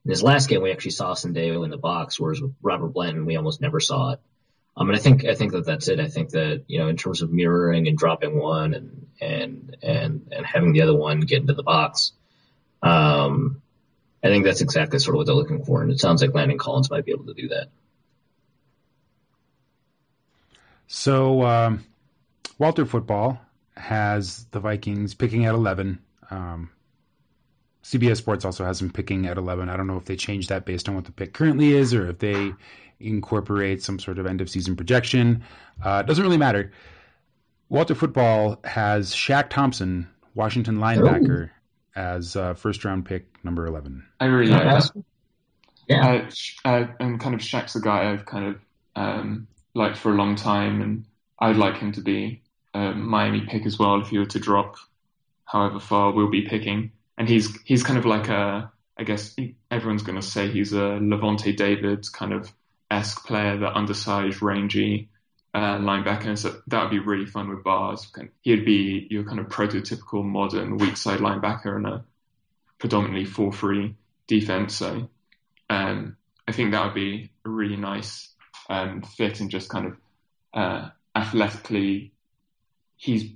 in his last game, we actually saw Sendejo in the box, whereas with Robert Blanton, we almost never saw it. And I think that that's it. I think that, in terms of mirroring and dropping one and having the other one get into the box, I think that's exactly sort of what they're looking for. And it sounds like Landon Collins might be able to do that. So, Walter Football has the Vikings picking at 11. CBS Sports also has them picking at 11. I don't know if they changed that based on what the pick currently is or if they incorporate some sort of end-of-season projection. It doesn't really matter. Walter Football has Shaq Thompson, Washington linebacker, as first-round pick number 11. I really like that. Yeah. And kind of Shaq's a guy I've kind of liked for a long time, and I'd like him to be a Miami pick as well if he were to drop however far we'll be picking. And he's kind of like I guess everyone's going to say he's a Levante David kind of esque player, the undersized, rangy linebacker. So that would be really fun with bars. He'd be your kind of prototypical modern weak side linebacker in a predominantly 4-3 defense. So I think that would be a really nice fit, and just kind of athletically, he's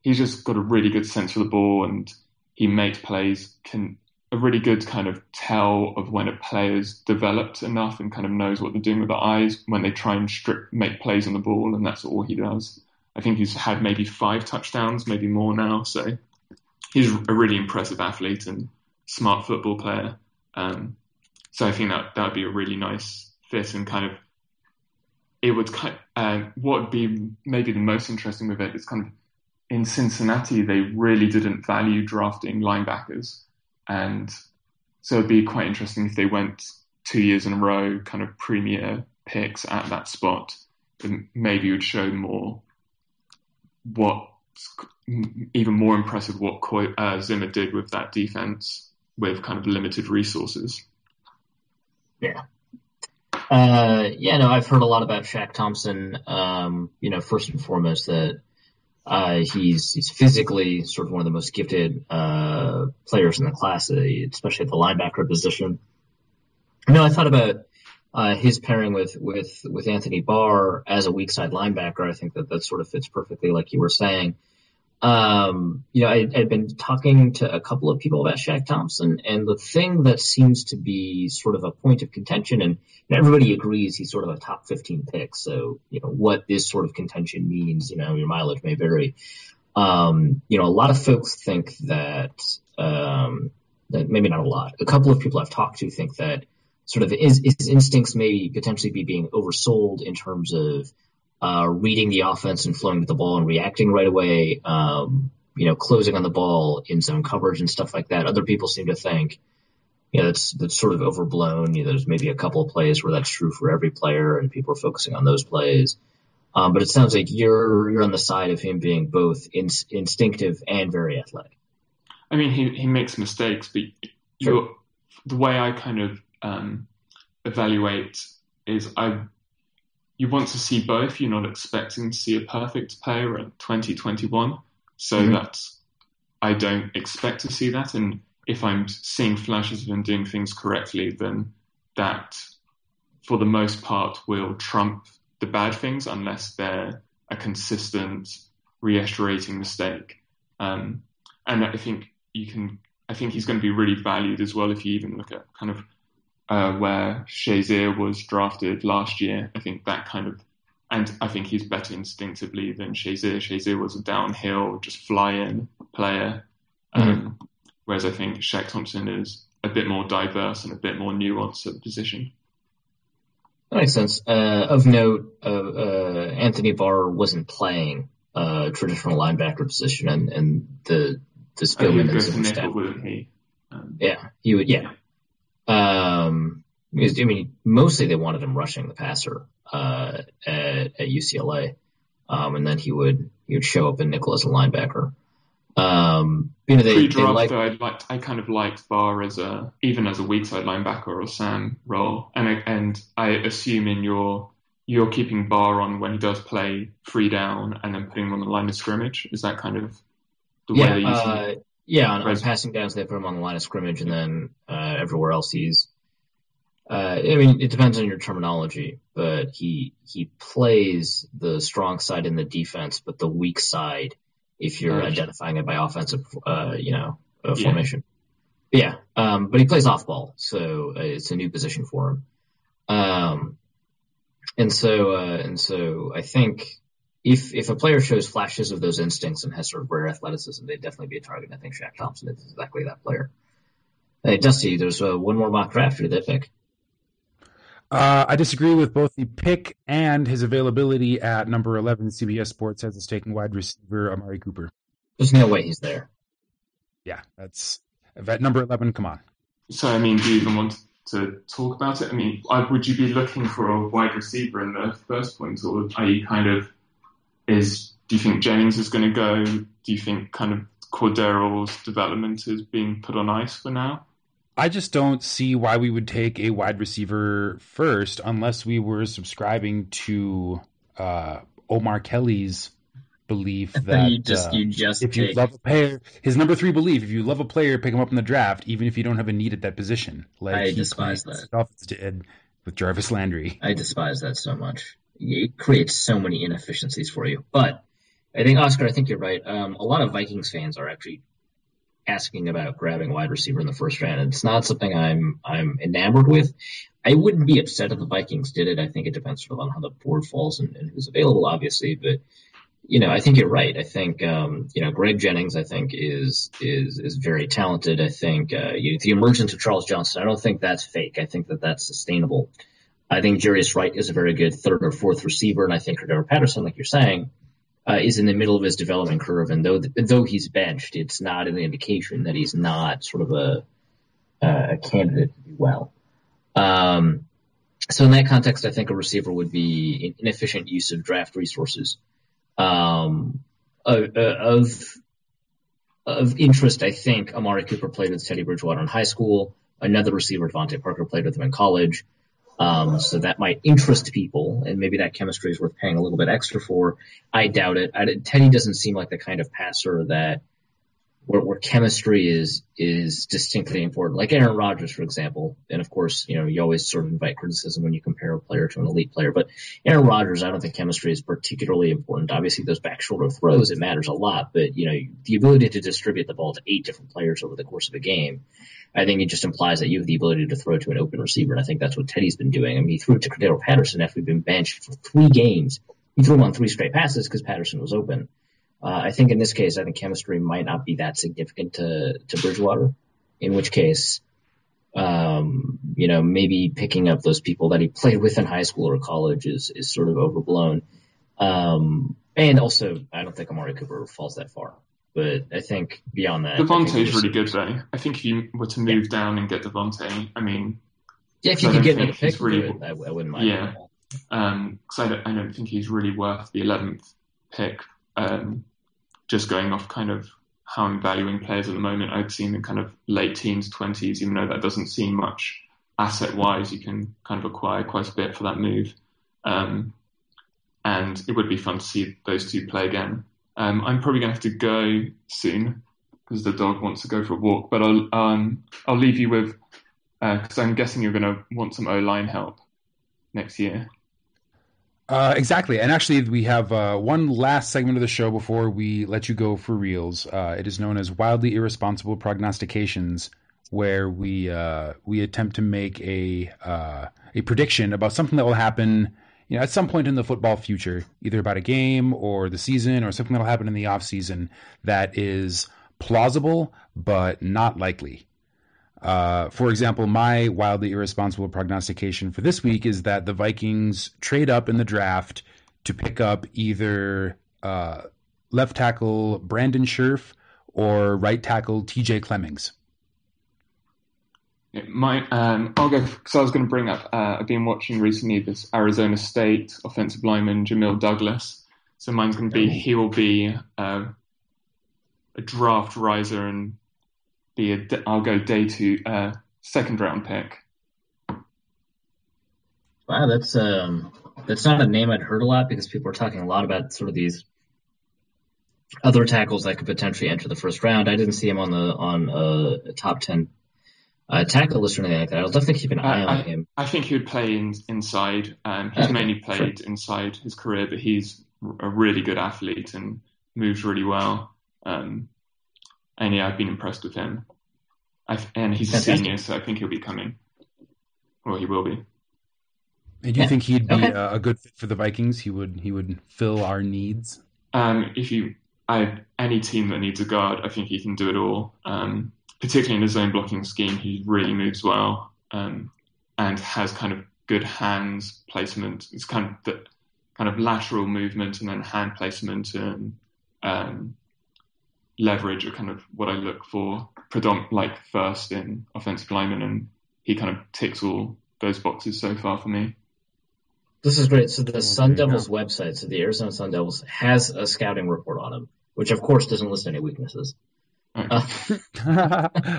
just got a really good sense for the ball, and he makes plays, can a really good kind of tell of when a player's developed enough and kind of knows what they're doing with their eyes when they try and make plays on the ball, and that's all he does. I think he's had maybe 5 touchdowns, maybe more now. So he's a really impressive athlete and smart football player. So I think that would be a really nice fit, and kind of it would what would be maybe the most interesting with it is kind of in Cincinnati, they really didn't value drafting linebackers. And so it'd be quite interesting if they went 2 years in a row, kind of premier picks at that spot, and maybe it would show even more impressive what Zimmer did with that defense with kind of limited resources. Yeah. I've heard a lot about Shaq Thompson. First and foremost that he's physically sort of one of the most gifted players in the class, especially at the linebacker position. I thought about his pairing with Anthony Barr as a weak side linebacker, I think that sort of fits perfectly, like you were saying. I'd been talking to a couple of people about Shaq Thompson, and the thing that seems to be sort of a point of contention, and everybody agrees he's sort of a top 15 pick. So, what this sort of contention means, your mileage may vary. A lot of folks think that maybe not a lot. A couple of people I've talked to think that sort of his instincts may potentially be being oversold in terms of reading the offense and flowing to the ball and reacting right away, closing on the ball in zone coverage and stuff like that. Other people seem to think, that's sort of overblown. There's maybe a couple of plays where that's true for every player and people are focusing on those plays. But it sounds like you're on the side of him being both instinctive and very athletic. I mean, he makes mistakes, but Sure. The way I kind of evaluate is you want to see both. You're not expecting to see a perfect player in 2021, so that I don't expect to see that. And if I'm seeing flashes of him doing things correctly, then that, for the most part, will trump the bad things unless they're a consistent, reiterating mistake. And I think he's going to be really valued as well if you even look at kind of where Shazier was drafted last year. I think that kind of, and I think he's better instinctively than Shazier. Shazier was a downhill, just fly-in player, whereas I think Shaq Thompson is a bit more diverse and a bit more nuanced at the position. That makes sense. Of note, Anthony Barr wasn't playing traditional linebacker position, and the Spielman he would go to nickel, wouldn't he? He would. Yeah. Mostly they wanted him rushing the passer at UCLA, and then he would show up in nickel as a linebacker. Pre-draft, though, I kind of liked Barr even as a weak side linebacker or Sam role, and I assume you're keeping Barr on when he does play free down and then putting him on the line of scrimmage. Is that kind of the way they use him? Yeah, on passing downs they put him on the line of scrimmage, and then everywhere else he's. It depends on your terminology, but he plays the strong side in the defense, but the weak side if you're identifying it by offensive, formation. Yeah. But he plays off ball, so it's a new position for him. And so I think if a player shows flashes of those instincts and has sort of rare athleticism, they'd definitely be a target. I think Shaq Thompson is exactly that player. Hey, Dusty, there's one more mock draft. Who did they pick? I disagree with both the pick and his availability at number 11. CBS Sports has us taking wide receiver Amari Cooper. There's no way he's there. Yeah, that's at number 11. Come on. So, do you even want to talk about it? Would you be looking for a wide receiver in the first point, or are you do you think Jennings is going to go? Do you think kind of Cordero's development is being put on ice for now? I just don't see why we would take a wide receiver first unless we were subscribing to Omar Kelly's belief that you love a player, his number 3 belief, if you love a player, pick him up in the draft, even if you don't have a need at that position. Like I despise that. Dolphins did with Jarvis Landry. I despise that so much. It creates so many inefficiencies for you. But I think, Oscar, you're right. A lot of Vikings fans are actually asking about grabbing a wide receiver in the first round. It's not something I'm enamored with. I wouldn't be upset if the Vikings did it. I think it depends sort of on how the board falls and who's available, obviously. But I think you're right. I think Greg Jennings, I think is very talented. I think the emergence of Charles Johnson, I don't think that's fake. I think that's sustainable. I think Jarius Wright is a very good 3rd or 4th receiver, and I think Cordero Patterson, like you're saying, is in the middle of his development curve, and though he's benched, it's not an indication that he's not sort of a candidate to do well. So in that context, I think a receiver would be an inefficient use of draft resources. Of interest, I think Amari Cooper played with Teddy Bridgewater in high school. Another receiver, Devontae Parker, played with him in college. So that might interest people, and maybe that chemistry is worth paying a little bit extra for. I doubt it. Teddy doesn't seem like the kind of passer that where chemistry is distinctly important. Like Aaron Rodgers, for example. And of course, you always sort of invite criticism when you compare a player to an elite player. But Aaron Rodgers, I don't think chemistry is particularly important. Obviously, those back shoulder throws, it matters a lot. But, the ability to distribute the ball to 8 different players over the course of a game, I think it just implies that you have the ability to throw to an open receiver. And I think that's what Teddy's been doing. I mean, he threw it to Cordero Patterson after he'd been benched for 3 games. He threw him on 3 straight passes because Patterson was open. I think in this case, I think chemistry might not be that significant to Bridgewater, in which case, maybe picking up those people that he played with in high school or college is sort of overblown. And also, I don't think Amari Cooper falls that far. But I think beyond that, Devontae is really good, though. I think if you were to move down and get Devontae, I mean, if you could get another pick, really, I wouldn't mind. Yeah, because I don't think he's really worth the 11th pick. Just going off kind of how I'm valuing players at the moment, I'd seen in kind of late teens, 20s, even though that doesn't seem much asset-wise, you can kind of acquire quite a bit for that move. And it would be fun to see those two play again. I'm probably going to have to go soon because the dog wants to go for a walk, but I'll leave you with, because I'm guessing you're going to want some O-line help next year. Exactly. And actually, we have one last segment of the show before we let you go for reals. It is known as Wildly Irresponsible Prognostications, where we attempt to make a prediction about something that will happen at some point in the football future, either about a game or the season or something that will happen in the off season that is plausible but not likely. For example, my wildly irresponsible prognostication for this week is that the Vikings trade up in the draft to pick up either left tackle Brandon Scherf or right tackle TJ Clemmings. I'll go because I was going to bring up. I've been watching recently this Arizona State offensive lineman Jamil Douglas. So mine's going to be he will be a draft riser and I'll go day 2, second round pick. Wow, that's not a name I'd heard a lot because people are talking a lot about sort of these other tackles that could potentially enter the first round. I didn't see him on a top 10 tackle list or anything like that. I'll definitely keep an eye on him. I think he would play inside. He's mainly played inside his career, but he's a really good athlete and moves really well. And yeah, I've been impressed with him. And he's a senior, so I think he'll be coming. Well, he will be. And do you think he'd be a good fit for the Vikings? He would fill our needs? Any team that needs a guard, I think he can do it all. Particularly in his zone blocking scheme, he really moves well and has kind of good hands placement. It's kind of lateral movement and then hand placement and leverage are kind of what I look for, first in offensive linemen, and he kind of ticks all those boxes so far for me. This is great. So the Sun Devils website, so the Arizona Sun Devils, has a scouting report on him, which of course doesn't list any weaknesses. Love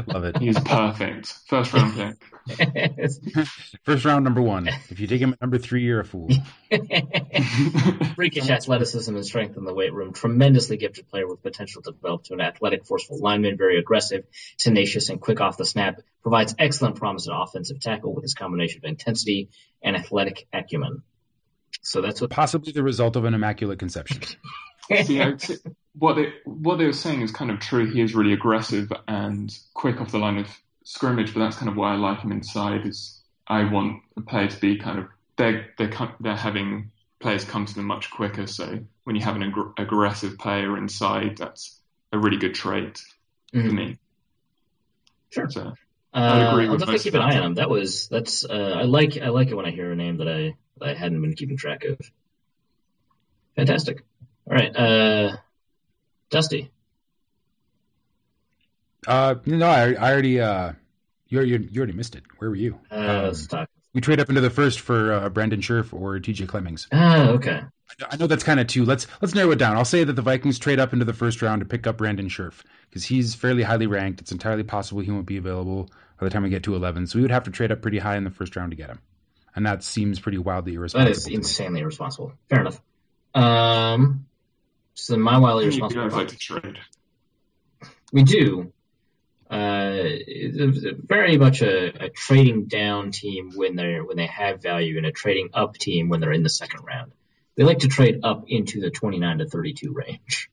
it. He's perfect. First round pick. First round number 1. If you take him at number 3, you're a fool. Freakish athleticism and strength in the weight room. Tremendously gifted player with potential to develop to an athletic, forceful lineman. Very aggressive, tenacious, and quick off the snap. Provides excellent promise at offensive tackle with his combination of intensity and athletic acumen. So that's what possibly the result of an immaculate conception. See, what they were saying is kind of true. He is really aggressive and quick off the line of scrimmage, but that's kind of why I like him inside. Is I want a player to be kind of they're having players come to them much quicker. So when you have an aggressive player inside, that's a really good trait for me. Sure. So I'll definitely keep an eye on him. I like it when I hear a name that I hadn't been keeping track of. Fantastic. All right, Dusty. No, I already. You already missed it. Where were you? Let's talk. We trade up into the first for Brandon Scherf or TJ Clemmings. Okay. I know that's kind of too. Let's narrow it down. I'll say that the Vikings trade up into the first round to pick up Brandon Scherf because he's fairly highly ranked. It's entirely possible he won't be available by the time we get to 11. So we would have to trade up pretty high in the first round to get him, and that seems pretty wildly irresponsible. That is insanely irresponsible. Fair enough. So my wildly irresponsible. Like to trade. We do. It's very much a trading down team when they have value, and a trading up team when they're in the second round. They like to trade up into the 29 to 32 range.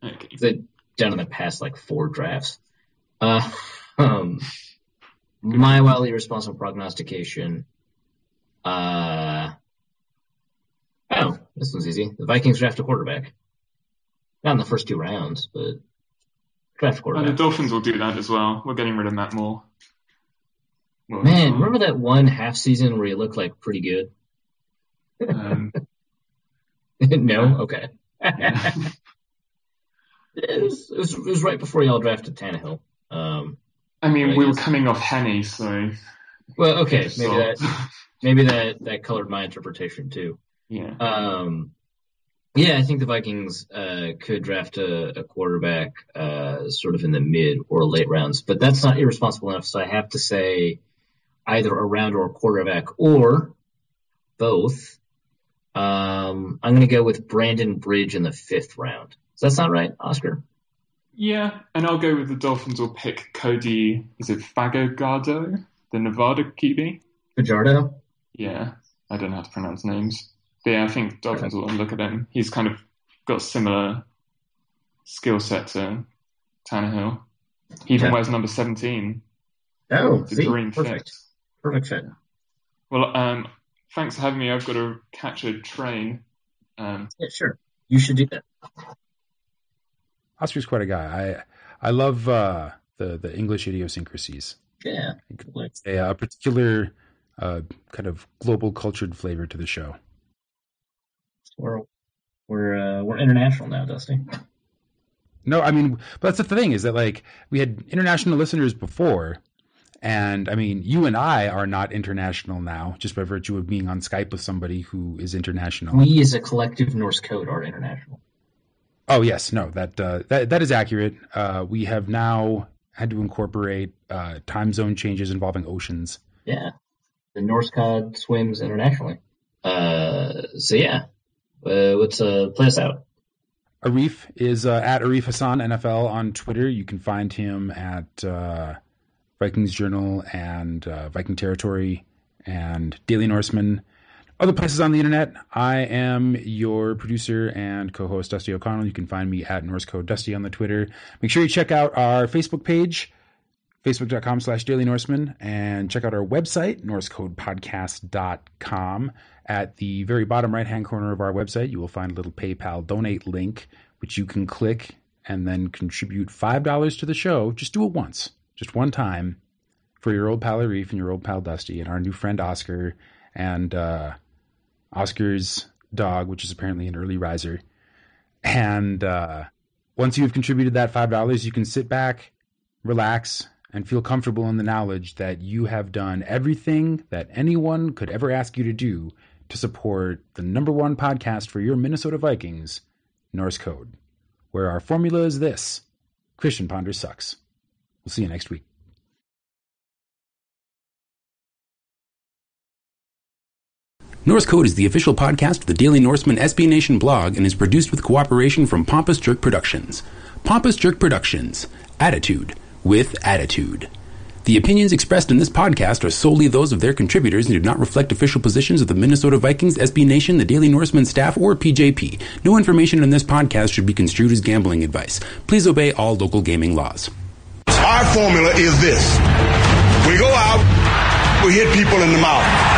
Okay. They've done in the past 4 drafts. My wildly irresponsible prognostication. Oh, this one's easy. The Vikings draft a quarterback. Not in the first 2 rounds, but draft a quarterback. And the Dolphins will do that as well. We're getting rid of Matt Moore. Man, remember that one half season where he looked pretty good? No? Okay. Yeah. It was right before y'all drafted Tannehill. We were coming off Henny, so... Well, okay, maybe that colored my interpretation too. Yeah. I think the Vikings could draft a quarterback sort of in the mid or late rounds, but that's not irresponsible enough, so I have to say either a round or a quarterback or both. I'm going to go with Brandon Bridge in the 5th round. Does that sound right, Oscar? Yeah, and I'll go with the Dolphins will pick Cody, is it Fagogardo, the Nevada QB? Fajardo? Yeah, I don't know how to pronounce names. But yeah, I think Dolphins will look at him. He's kind of got similar skill set to Tannehill. He even wears number 17. Oh, the dream perfect. Fit. Perfect fit. Well, thanks for having me. I've got to catch a train. Yeah, sure. You should do that. Oscar's quite a guy. I love the English idiosyncrasies. Yeah. A particular kind of global cultured flavor to the show. We're international now, Dusty. No, but that's the thing, is that we had international listeners before, and you and I are not international now just by virtue of being on Skype with somebody who is international. We as a collective Norse code are international. Oh yes, no, that is accurate. We have now had to incorporate time zone changes involving oceans. Yeah, the Norse cod swims internationally. Let's play us out. Arif is at Arif Hassan NFL on Twitter. You can find him at Vikings Journal and Viking Territory and Daily Norseman. Other places on the internet. I am your producer and co-host, Dusty O'Connell. You can find me at NorseCodeDusty on the Twitter. Make sure you check out our Facebook page, facebook.com/Daily Norseman, and check out our website, NorseCodePodcast.com. At the very bottom right-hand corner of our website, you will find a little PayPal donate link, which you can click and then contribute $5 to the show. Just do it once, just one time, for your old pal Arif and your old pal Dusty and our new friend Oscar and Oscar's dog, which is apparently an early riser. And once you've contributed that $5, you can sit back, relax, and feel comfortable in the knowledge that you have done everything that anyone could ever ask you to do to support the #1 podcast for your Minnesota Vikings, Norse Code, where our formula is this: Christian Ponder sucks. We'll see you next week. Norse Code is the official podcast of the Daily Norseman SB Nation blog and is produced with cooperation from Pompous Jerk Productions. Pompous Jerk Productions. Attitude with attitude. The opinions expressed in this podcast are solely those of their contributors and do not reflect official positions of the Minnesota Vikings, SB Nation, the Daily Norseman staff, or PJP. No information in this podcast should be construed as gambling advice. Please obey all local gaming laws. Our formula is this. We go out, we hit people in the mouth.